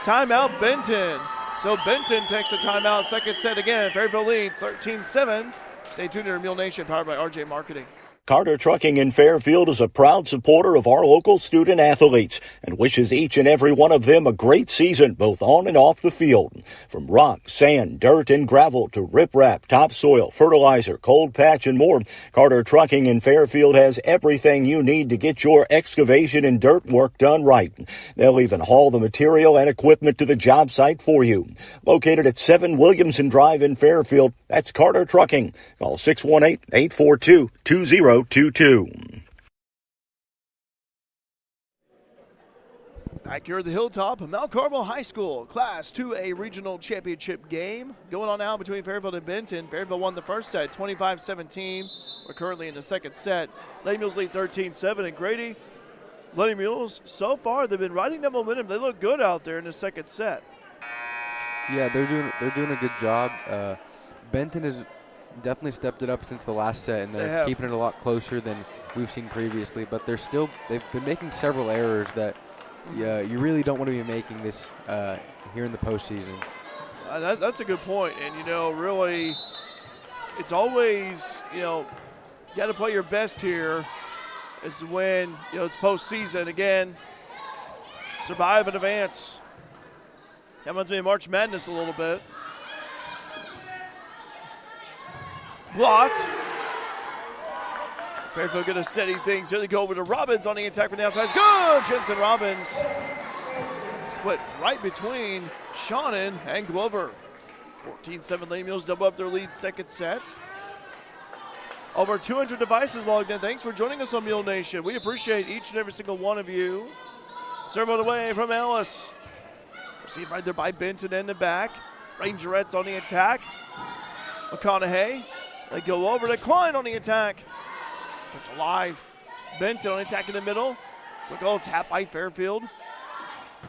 Timeout Benton. So Benton takes a timeout, second set again. Fairfield leads 13-7. Stay tuned to Mule Nation, powered by RJ Marketing. Carter Trucking in Fairfield is a proud supporter of our local student athletes and wishes each and every one of them a great season, both on and off the field. From rock, sand, dirt, and gravel to riprap, topsoil, fertilizer, cold patch, and more, Carter Trucking in Fairfield has everything you need to get your excavation and dirt work done right. They'll even haul the material and equipment to the job site for you. Located at 7 Williamson Drive in Fairfield, that's Carter Trucking. Call 618-842-2022. Back here at the Hilltop, Mount Carmel High School Class 2A Regional Championship game going on now between Fairfield and Benton. Fairfield won the first set, 25-17. We're currently in the second set. Lady Mules lead 13-7, and Grady, Lady Mules, so far they've been riding the momentum. They look good out there in the second set. Yeah, they're doing a good job. Benton has definitely stepped it up since the last set, and they're keeping it a lot closer than we've seen previously. But they've been making several errors that you really don't want to be making this here in the postseason. That's a good point, and really, it's always you got to play your best here. This is when it's postseason again. Survive and advance. That reminds me of March Madness a little bit. Blocked. Fairfield going to steady things here. They go over to Robbins on the attack from the outside. It's good. Jensen Robbins split right between Shannon and Glover. 14-7 Lady Mules double up their lead second set. Over 200 devices logged in. Thanks for joining us on Mule Nation. We appreciate each and every single one of you. Serve on the way from Ellis. Received right there by Benton in the back. Rangerettes on the attack. McConaughey. They go over to Klein on the attack. It's alive. Benton on the attack in the middle. Quick little tap by Fairfield.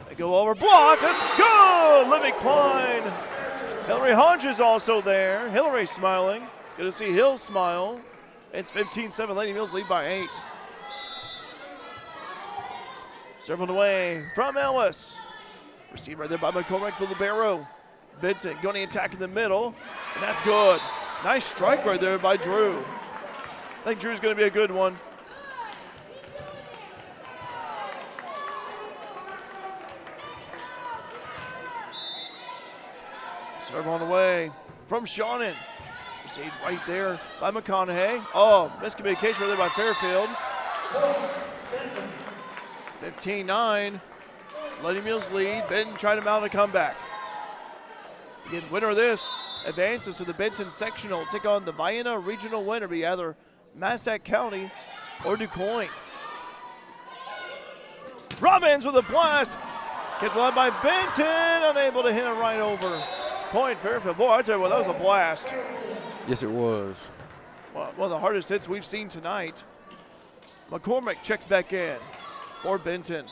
They go over. Blocked. That's good. Libby Klein. Hillary Hodges also there. Hillary smiling. Good to see Hill smile. It's 15-7. Lady Mules lead by 8. Serve on the way from Ellis. Received right there by McCormick, the libero. Benton going to attack in the middle, and that's good. Nice strike right there by Drew. I think Drew's going to be a good one. Serve on the way from Shannon. Received right there by McConaughey. Oh, miscommunication right there by Fairfield. 15-9. Lady Mules lead. Benton trying to mount a comeback. Again, winner of this advances to the Benton sectional. Take on the Vienna regional winner, be either Massac County or DuQuoin. Robbins with a blast. Gets led by Benton. Unable to hit it right over. Point Fairfield. Boy, I tell you what, that was a blast. Yes, it was. One of the hardest hits we've seen tonight. McCormick checks back in for Benton.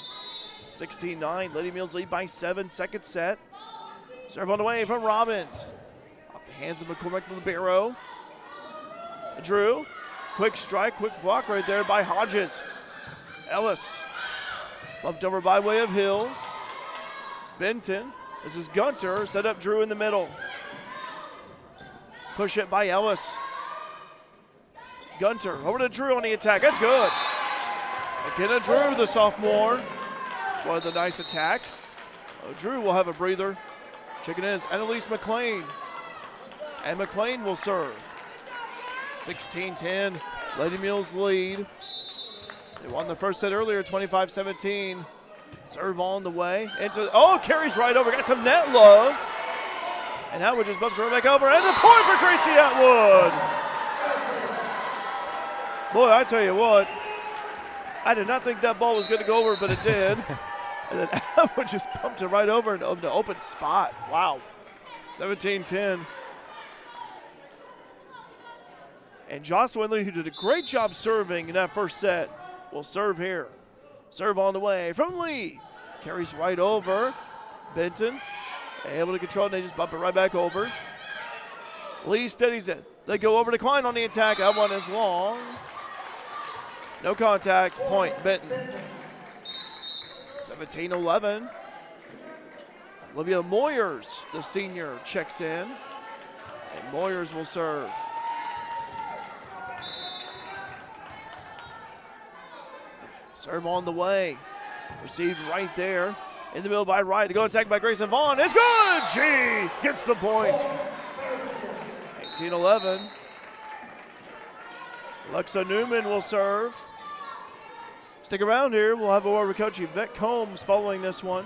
16-9. Lady Mules lead by 7. Second set. Serve on the way from Robbins. Off the hands of McCormick, the libero. Drew. Quick strike, quick block right there by Hodges. Ellis. Bumped over by way of Hill. Benton. This is Gunter. Set up Drew in the middle. Push it by Ellis. Gunter over to Drew on the attack. That's good. McKenna Drew, the sophomore. What a nice attack. Drew will have a breather. Checking in is Annalise McLean. And McLean will serve. 16-10. Lady Mules lead. They won the first set earlier, 25-17. Serve on the way. Carries right over. Got some net love. And Atwood just bumps her back over. And a point for Gracie Atwood. Boy, I tell you what. I did not think that ball was going to go over, but it did. And then Atwood just pumped it right over into the open spot. Wow. 17-10. And Jocelyn Lee, who did a great job serving in that first set, will serve here. Serve on the way from Lee. Carries right over. Benton able to control it, and they just bump it right back over. Lee steadies it. They go over to Klein on the attack. That one is long. No contact. Point, Benton. 17-11. Olivia Moyers, the senior, checks in. And Moyers will serve. Serve on the way. Received right there. In the middle by Wright. To go attack by Grayson Vaughn. It's good! She gets the point. 18-11. Alexa Newman will serve. Stick around here. We'll have a word with Coach Yvette Combs following this one.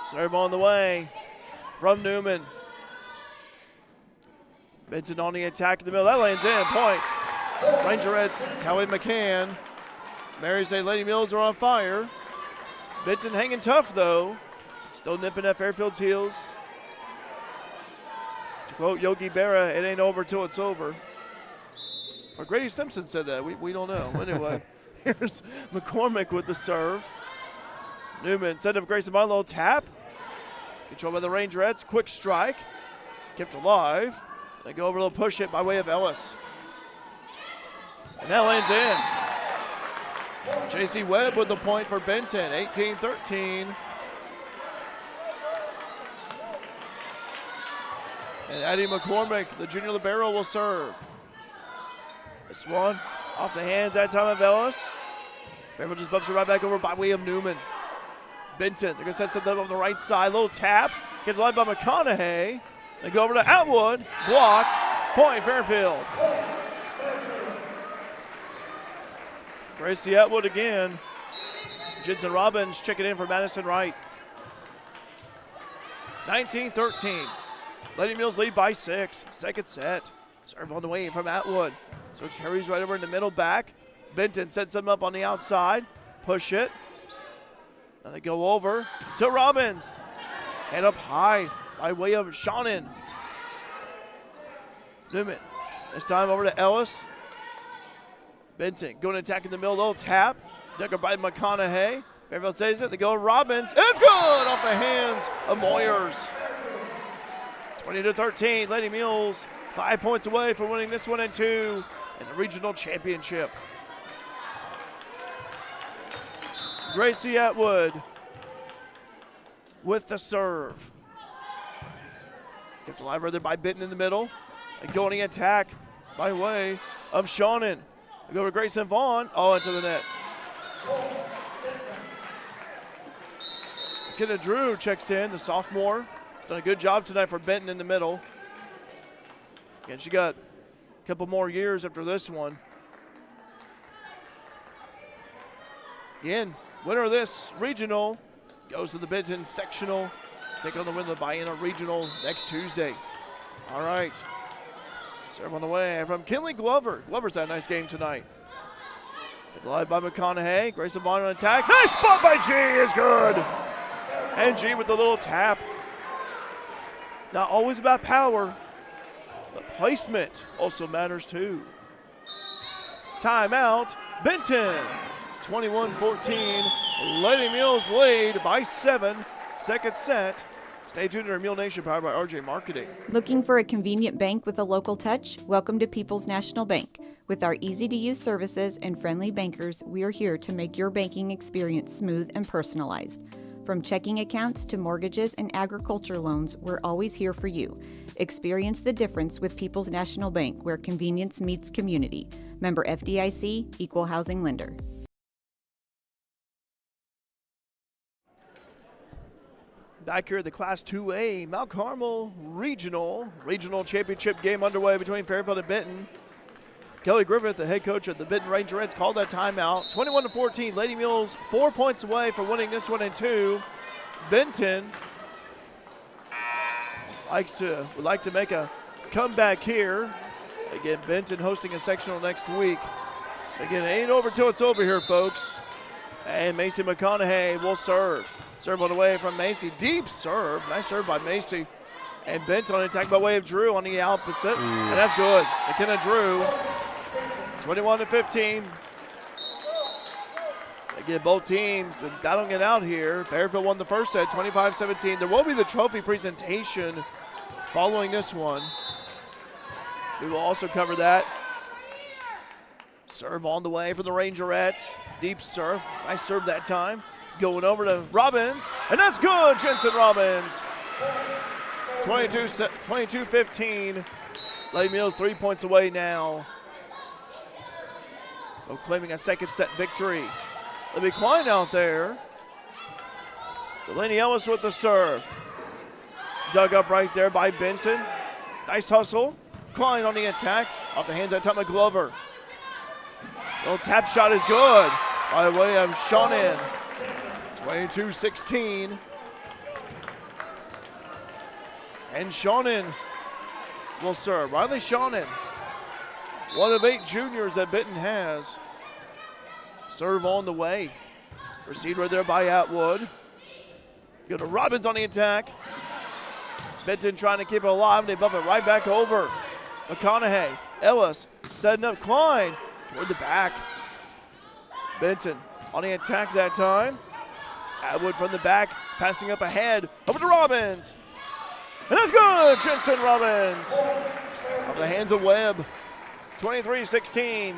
Serve on the way from Newman. Benton on the attack in the middle. That lane's in. Point. Rangerettes, Callie McCann. Mary St. Lady Mules are on fire. Benton hanging tough, though. Still nipping at Fairfield's heels. To quote Yogi Berra, it ain't over till it's over. Or Grady Simpson said that. We don't know. Anyway, here's McCormick with the serve. Newman set up Grayson Vaughn, little tap. Controlled by the Rangerettes. Quick strike. Kept alive. They go over a little push hit by way of Ellis. And that lands in. J.C. Webb with the point for Benton, 18-13. And Addie McCormick, the junior libero, will serve. This one off the hands that time of Ellis. Fairfield just bumps it right back over by way of Newman. Benton, they're going to set something up on the right side. Little tap. Gets led by McConaughey. They go over to Atwood. Blocked. Point Fairfield. Gracie Atwood again. Jensen Robbins checking in for Madison Wright. 19-13. Lady Mules lead by 6. Second set. Serve on the way from Atwood. So it carries right over in the middle back. Benton sets them up on the outside. Push it. Now they go over to Robbins. Head up high by way of Shannon. Newman. This time over to Ellis. Benton going to attack in the middle. Little tap. Duggar by McConaughey. Fairfield saves it. They go to Robbins. It's good off the hands of Moyers. 20-13. Lady Mules 5 points away from winning this one and 2 in the regional championship. Gracie Atwood with the serve. Kept alive right there by Benton in the middle. And going to attack by way of Shawnon. We go to Grayson Vaughn. Oh, into the net. McKenna Drew checks in, the sophomore. Done a good job tonight for Benton in the middle. And she got a couple more years after this one. Again, winner of this regional goes to the Benton sectional. Take on the win of the Vienna regional next Tuesday. All right. Serve on the way from Kinley Glover. Glover's had a nice game tonight. Good live by McConaughey. Grayson Vaughn on attack. Nice spot by G is good. And G with the little tap. Not always about power, but placement also matters too. Timeout, Benton. 21-14. Lady Mules lead by 7. Second set. Stay tuned to our Mule Nation powered by RJ Marketing. Looking for a convenient bank with a local touch? Welcome to People's National Bank. With our easy-to-use services and friendly bankers, we are here to make your banking experience smooth and personalized. From checking accounts to mortgages and agriculture loans, we're always here for you. Experience the difference with People's National Bank, where convenience meets community. Member FDIC, Equal Housing Lender. Back here at the Class 2A Mount Carmel Regional Championship game underway between Fairfield and Benton. Kelly Griffith, the head coach of the Benton Rangerettes, called that timeout. 21-14, Lady Mules 4 points away from winning this one in 2. Benton would like to make a comeback here. Again, Benton hosting a sectional next week. Again, it ain't over till it's over here, folks. And Macy McConaughey will serve. Serve on the way from Macy. Deep serve. Nice serve by Macy. And Benton on attack by way of Drew on the opposite. And that's good. McKenna Drew. 21-15. Again, both teams been battling it out here. Fairfield won the first set, 25-17. There will be the trophy presentation following this one. We will also cover that. Serve on the way for the Rangerettes. Deep serve. Nice serve that time. Going over to Robbins, and that's good, Jensen Robbins. 22-15. Lady Mules 3 points away now. Claiming a second set victory. Libby Klein out there. Delaney Ellis with the serve. Dug up right there by Benton. Nice hustle. Klein on the attack. Off the hands of Thomas Glover. Little tap shot is good by way of Shawnon. 22-16. And Shawnon will serve. Riley Shawnon, one of 8 juniors that Benton has. Serve on the way. Received right there by Atwood. Go to Robbins on the attack. Benton trying to keep it alive. They bump it right back over. McConaughey, Ellis setting up Klein toward the back. Benton on the attack that time. Atwood from the back, passing up ahead. Over to Robbins. And that's good, Jensen Robbins. Off the hands of Webb. 23-16.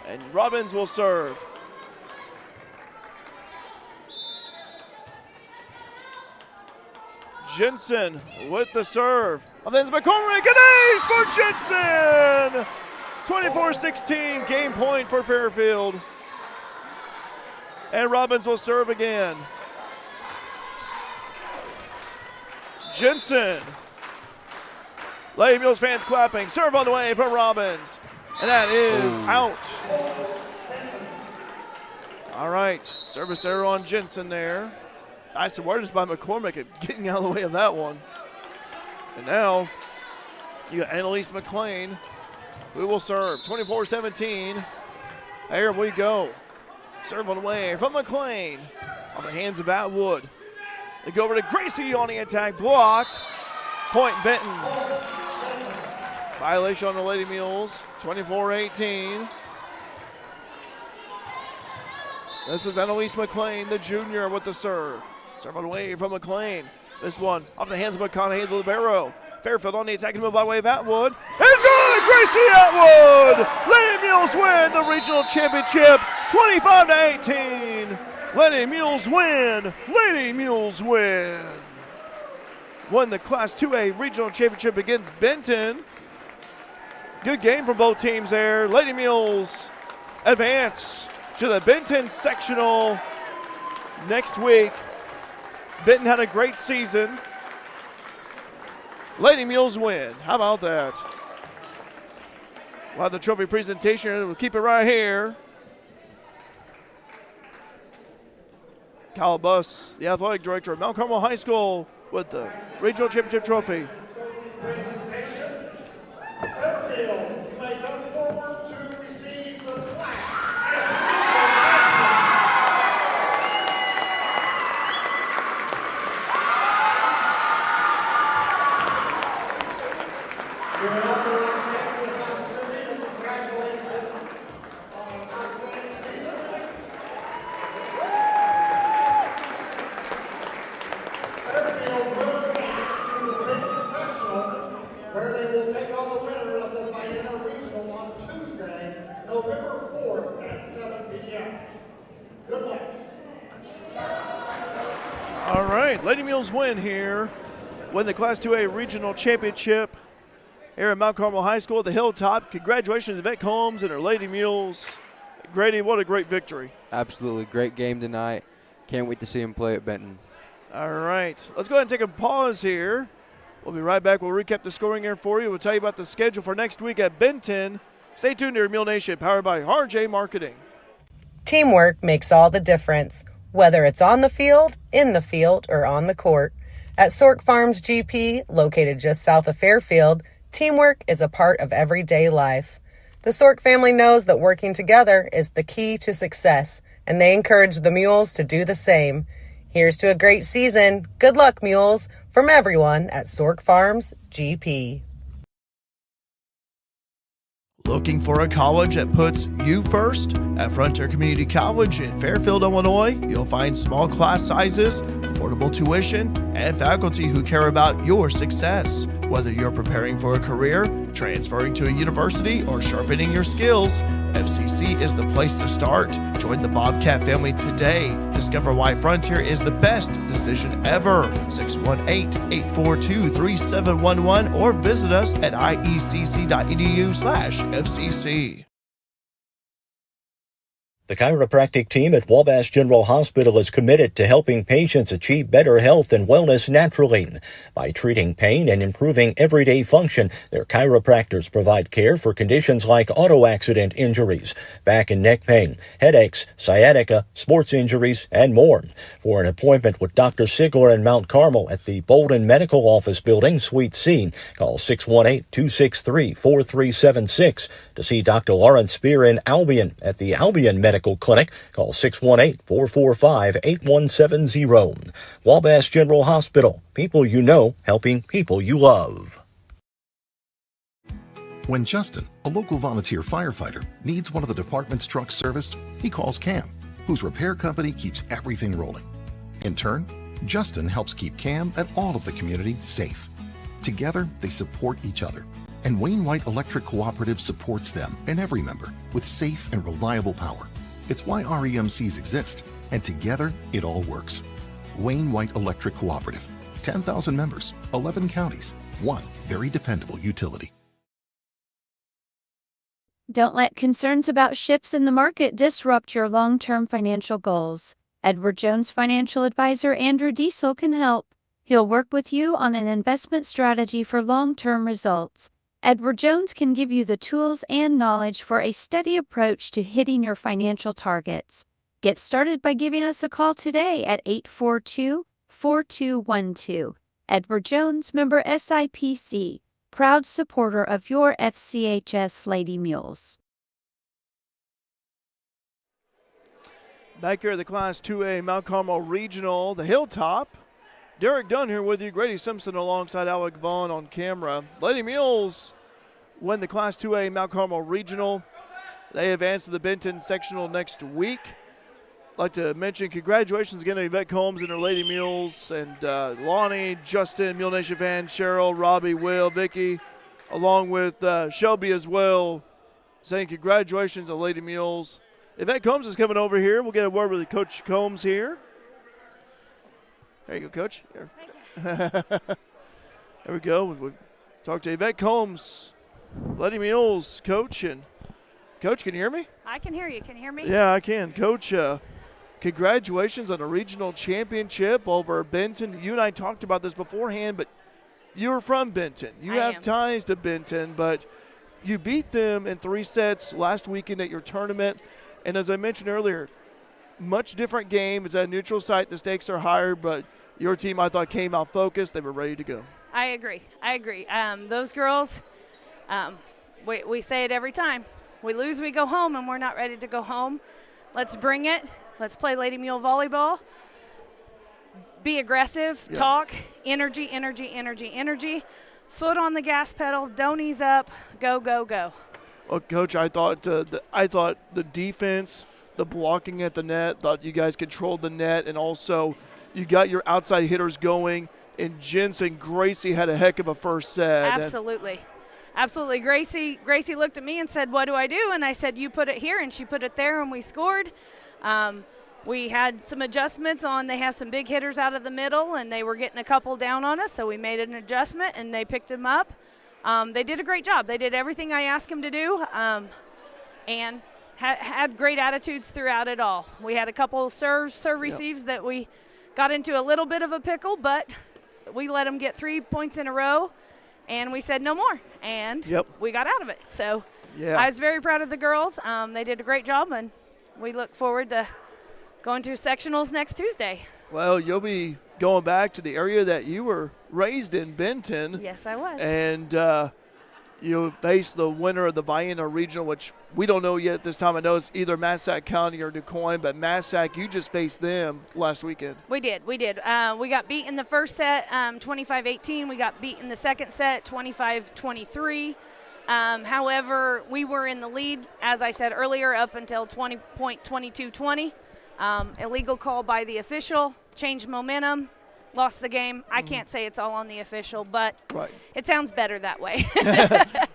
And Robbins will serve. Jensen with the serve. Off the hands of McCormick. An ace for Jensen. 24-16, game point for Fairfield. And Robbins will serve again. Jensen. Lady Mules fans clapping. Serve on the way from Robbins. And that is out. All right. Service error on Jensen there. Nice awareness by McCormick at getting out of the way of that one. And now you got Annalise McLean who will serve. 24-17. There we go. Serve on the way from McLean. On the hands of Atwood. They go over to Gracie on the attack. Blocked. Point Benton. Violation on the Lady Mules. 24-18. This is Annalise McLean, the junior, with the serve. Serve on the way from McLean. This one off the hands of McConaughey, the libero. Fairfield on the attacking move by way of Atwood. It's good! Gracie Atwood! Lady Mules win the regional championship 25-18. Lady Mules win. Lady Mules win. Won the Class 2A Regional Championship against Benton. Good game for both teams there. Lady Mules advance to the Benton sectional next week. Benton had a great season. Lady Mules win. How about that? We'll have the trophy presentation. We'll keep it right here. Kyle Buss, the athletic director of Mount Carmel High School, with the regional championship trophy. Presentation. Fairfield, you may come forward to receive the plaque. We would also like to take this opportunity to congratulate them on an outstanding season. Fairfield will advance to the Benton sectional, where they will take on the winner of the Vienna Regional on Tuesday, November 4th at 7 p.m. Good luck. All right, Lady Mules win here. Win the Class 2A Regional Championship here at Mount Carmel High School at the Hilltop. Congratulations to Yvette Combs and her Lady Mules. Grady, what a great victory. Absolutely great game tonight. Can't wait to see him play at Benton. All right, let's go ahead and take a pause here. We'll be right back. We'll recap the scoring here for you. We'll tell you about the schedule for next week at Benton. Stay tuned to your Mule Nation, powered by RJ Marketing. Teamwork makes all the difference, whether it's on the field, in the field, or on the court. At Sork Farms GP, located just south of Fairfield, teamwork is a part of everyday life. The Sork family knows that working together is the key to success, and they encourage the Mules to do the same. Here's to a great season. Good luck, Mules, from everyone at Sork Farms GP. Looking for a college that puts you first? At Frontier Community College in Fairfield, Illinois, you'll find small class sizes, affordable tuition, and faculty who care about your success. Whether you're preparing for a career, transferring to a university, or sharpening your skills, FCC is the place to start. Join the Bobcat family today. Discover why Frontier is the best decision ever. 618-842-3711 or visit us at iecc.edu/FCC. The chiropractic team at Wabash General Hospital is committed to helping patients achieve better health and wellness naturally. By treating pain and improving everyday function, their chiropractors provide care for conditions like auto accident injuries, back and neck pain, headaches, sciatica, sports injuries, and more. For an appointment with Dr. Sigler in Mount Carmel at the Bolden Medical Office Building, Suite C, call 618-263-4376. To see Dr. Lawrence Spear in Albion at the Albion Medical Clinic, call 618-445-8170. Wabash General Hospital. People you know, helping people you love. When Justin, a local volunteer firefighter, needs one of the department's trucks serviced, he calls Cam, whose repair company keeps everything rolling. In turn, Justin helps keep Cam and all of the community safe. Together, they support each other. And Wayne White Electric Cooperative supports them and every member with safe and reliable power. It's why REMCs exist, and together it all works. Wayne White Electric Cooperative, 10,000 members, 11 counties, one very dependable utility. Don't let concerns about shifts in the market disrupt your long-term financial goals. Edward Jones financial advisor Andrew Diesel can help. He'll work with you on an investment strategy for long-term results. Edward Jones can give you the tools and knowledge for a steady approach to hitting your financial targets. Get started by giving us a call today at 842-4212. Edward Jones, member SIPC, proud supporter of your FCHS Lady Mules. Back here at the Class 2A Mount Carmel Regional, the Hilltop. Derek Dunn here with you. Grady Simpson alongside Alec Vaughn on camera. Lady Mules win the Class 2A Mount Carmel Regional. They advance to the Benton Sectional next week. I'd like to mention congratulations again to Yvette Combs and her Lady Mules, and Lonnie, Justin, Mule Nation fan, Cheryl, Robbie, Will, Vicky, along with Shelby as well, saying congratulations to Lady Mules. Yvette Combs is coming over here. We'll get a word with Coach Combs here. There you go, Coach. There we go. We'll talk to Yvette Combs, Lady Mules coach. And Coach, can you hear me? I can hear you. Can you hear me? Yeah, I can. Coach, congratulations on a regional championship over Benton. You and I talked about this beforehand, but you're from Benton. You have ties to Benton, but you beat them in 3 sets last weekend at your tournament. And as I mentioned earlier, much different game. It's at a neutral site. The stakes are higher, but your team, I thought, came out focused. They were ready to go. I agree. Those girls, we say it every time. We lose, we go home, and we're not ready to go home. Let's bring it. Let's play Lady Mule Volleyball. Be aggressive, talk, energy. Foot on the gas pedal, don't ease up, go, go, go. Well, Coach, I thought the defense, the blocking at the net, thought you guys controlled the net, and also you got your outside hitters going. And Jensen Gracie had a heck of a first set. Absolutely. Gracie looked at me and said, "What do I do?" And I said, "You put it here," and she put it there, and we scored. We had some adjustments on. They have some big hitters out of the middle, and they were getting a couple down on us, so we made an adjustment, and they picked them up. They did a great job. They did everything I asked them to do, and had great attitudes throughout it all. We had a couple serve receives that we got into a little bit of a pickle, but we let them get 3 points in a row, and we said no more, and we got out of it. So I was very proud of the girls. They did a great job, and we look forward to going to sectionals next Tuesday. Well, you'll be going back to the area that you were raised in, Benton. Yes, I was. And you'll face the winner of the Vienna Regional, which we don't know yet at this time. I know it's either Massac County or DuQuoin, but Massac, you just faced them last weekend. We did. We got beat in the first set, 25-18. We got beat in the second set, 25-23. However, we were in the lead, as I said earlier, up until 22-20. Illegal call by the official, changed momentum, lost the game. I can't say it's all on the official, but it sounds better that way.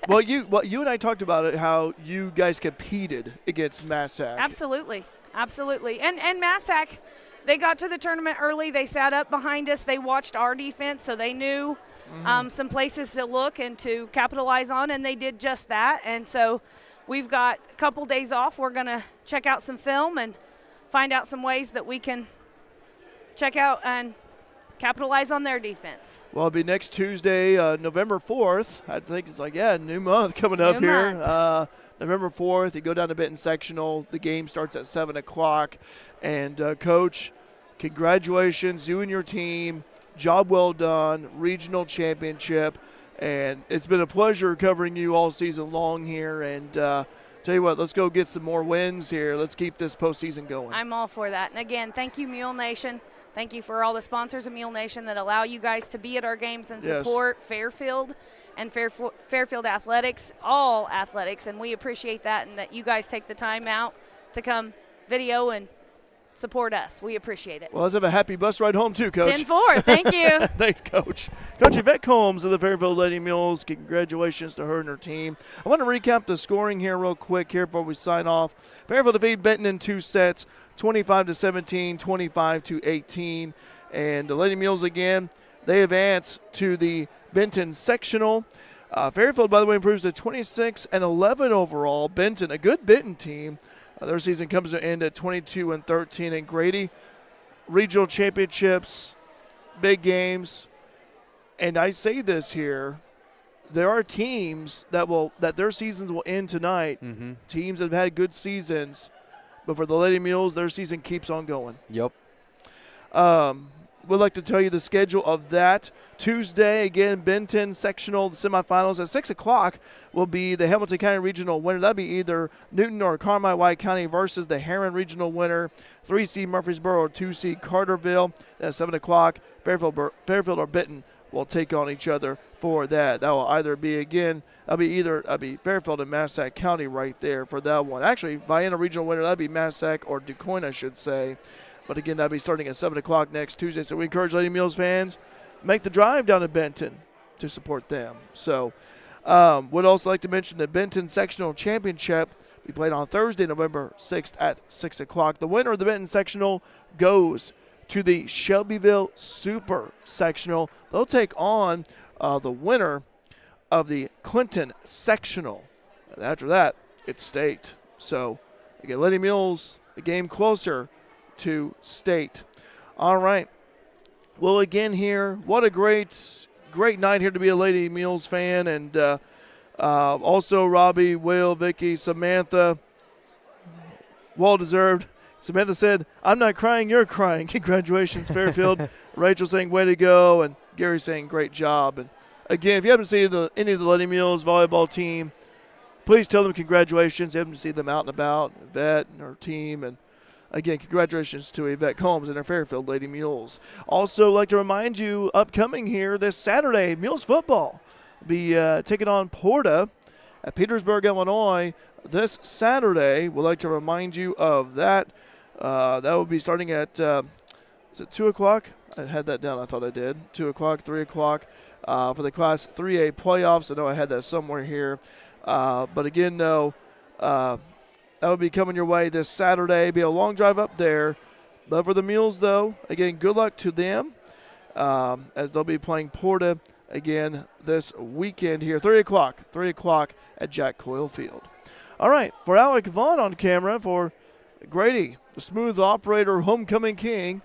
Well, you and I talked about it, how you guys competed against Massac. Absolutely. And Massac, they got to the tournament early. They sat up behind us. They watched our defense, so they knew some places to look and to capitalize on, and they did just that. And so we've got a couple days off. We're going to check out some film and find out some ways that we can check out and capitalize on their defense. Well, it'll be next Tuesday, November 4th. I think it's new month coming up here. November 4th, you go down to Benton Sectional. The game starts at 7 o'clock. And, Coach, congratulations, you and your team. Job well done, regional championship. And it's been a pleasure covering you all season long here. And tell you what, let's go get some more wins here. Let's keep this postseason going. I'm all for that. And, again, thank you, Mule Nation. Thank you for all the sponsors of Mule Nation that allow you guys to be at our games and support Fairfield and Fairfield Athletics, all athletics, and we appreciate that, and that you guys take the time out to come video and support us. We appreciate it. Well, let's have a happy bus ride home too, Coach. 10-4. Thank you. Thanks, Coach. Coach Yvette Combs of the Fairfield Lady Mules. Congratulations to her and her team. I want to recap the scoring here real quick here before we sign off. Fairfield defeated Benton in 2 sets, 25-17, 25-18. And the Lady Mules again, they advance to the Benton sectional. Fairfield, by the way, improves to 26-11 overall. Benton, a good Benton team. Their season comes to an end at 22-13. And Grady, regional championships, big games. And I say this here, there are teams that their seasons will end tonight. Teams that have had good seasons, but for the Lady Mules, their season keeps on going. Yep. We'd like to tell you the schedule of that. Tuesday, again, Benton sectional, the semifinals at 6 o'clock will be the Hamilton County Regional winner. That'll be either Newton or Carmi-White County versus the Heron Regional winner. 3-seed Murfreesboro or 2-seed Carterville. At 7 o'clock, Fairfield or Benton will take on each other for that. That will either be, that'll be Fairfield and Massac County right there for that one. Actually, Vienna Regional winner, that'll be Massac or DuQuoin, I should say. But again, that'll be starting at 7 o'clock next Tuesday. So we encourage Lady Mules fans, make the drive down to Benton to support them. So would also like to mention the Benton Sectional Championship We played on Thursday, November 6th at 6 o'clock. The winner of the Benton sectional goes to the Shelbyville Super Sectional. They'll take on the winner of the Clinton Sectional. And after that, it's state. So, again, Lady Mules, a game closer to state. All right. Well, again here, what a great night here to be a Lady Mules fan. And also Robbie, Will, Vicky, Samantha, well-deserved. Samantha said, "I'm not crying, you're crying." Congratulations, Fairfield. Rachel saying, "Way to go," and Gary saying, "Great job." And again, if you haven't seen any of the Lady Mules volleyball team, please tell them congratulations. You haven't seen them out and about, Yvette and her team. And again, congratulations to Yvette Combs and her Fairfield Lady Mules. Also, like to remind you, upcoming here this Saturday, Mules football will be taking on Porta at Petersburg, Illinois. This Saturday, we'd like to remind you of that. That will be starting at, is it 2 o'clock? I had that down. I thought I did. 2 o'clock, 3 o'clock for the Class 3A playoffs. I know I had that somewhere here. But again, no, that will be coming your way this Saturday. Be a long drive up there. But for the Mules, though, again, good luck to them as they'll be playing Porta again this weekend here. 3 o'clock at Jack Coyle Field. All right, for Alec Vaughn on camera, for Grady, the smooth operator, homecoming king.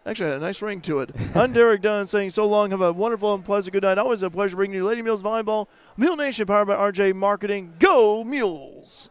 Actually, had a nice ring to it. I'm Derek Dunn saying so long. Have a wonderful and pleasant good night. Always a pleasure bringing you Lady Mules Volleyball. Mule Nation powered by RJ Marketing. Go Mules!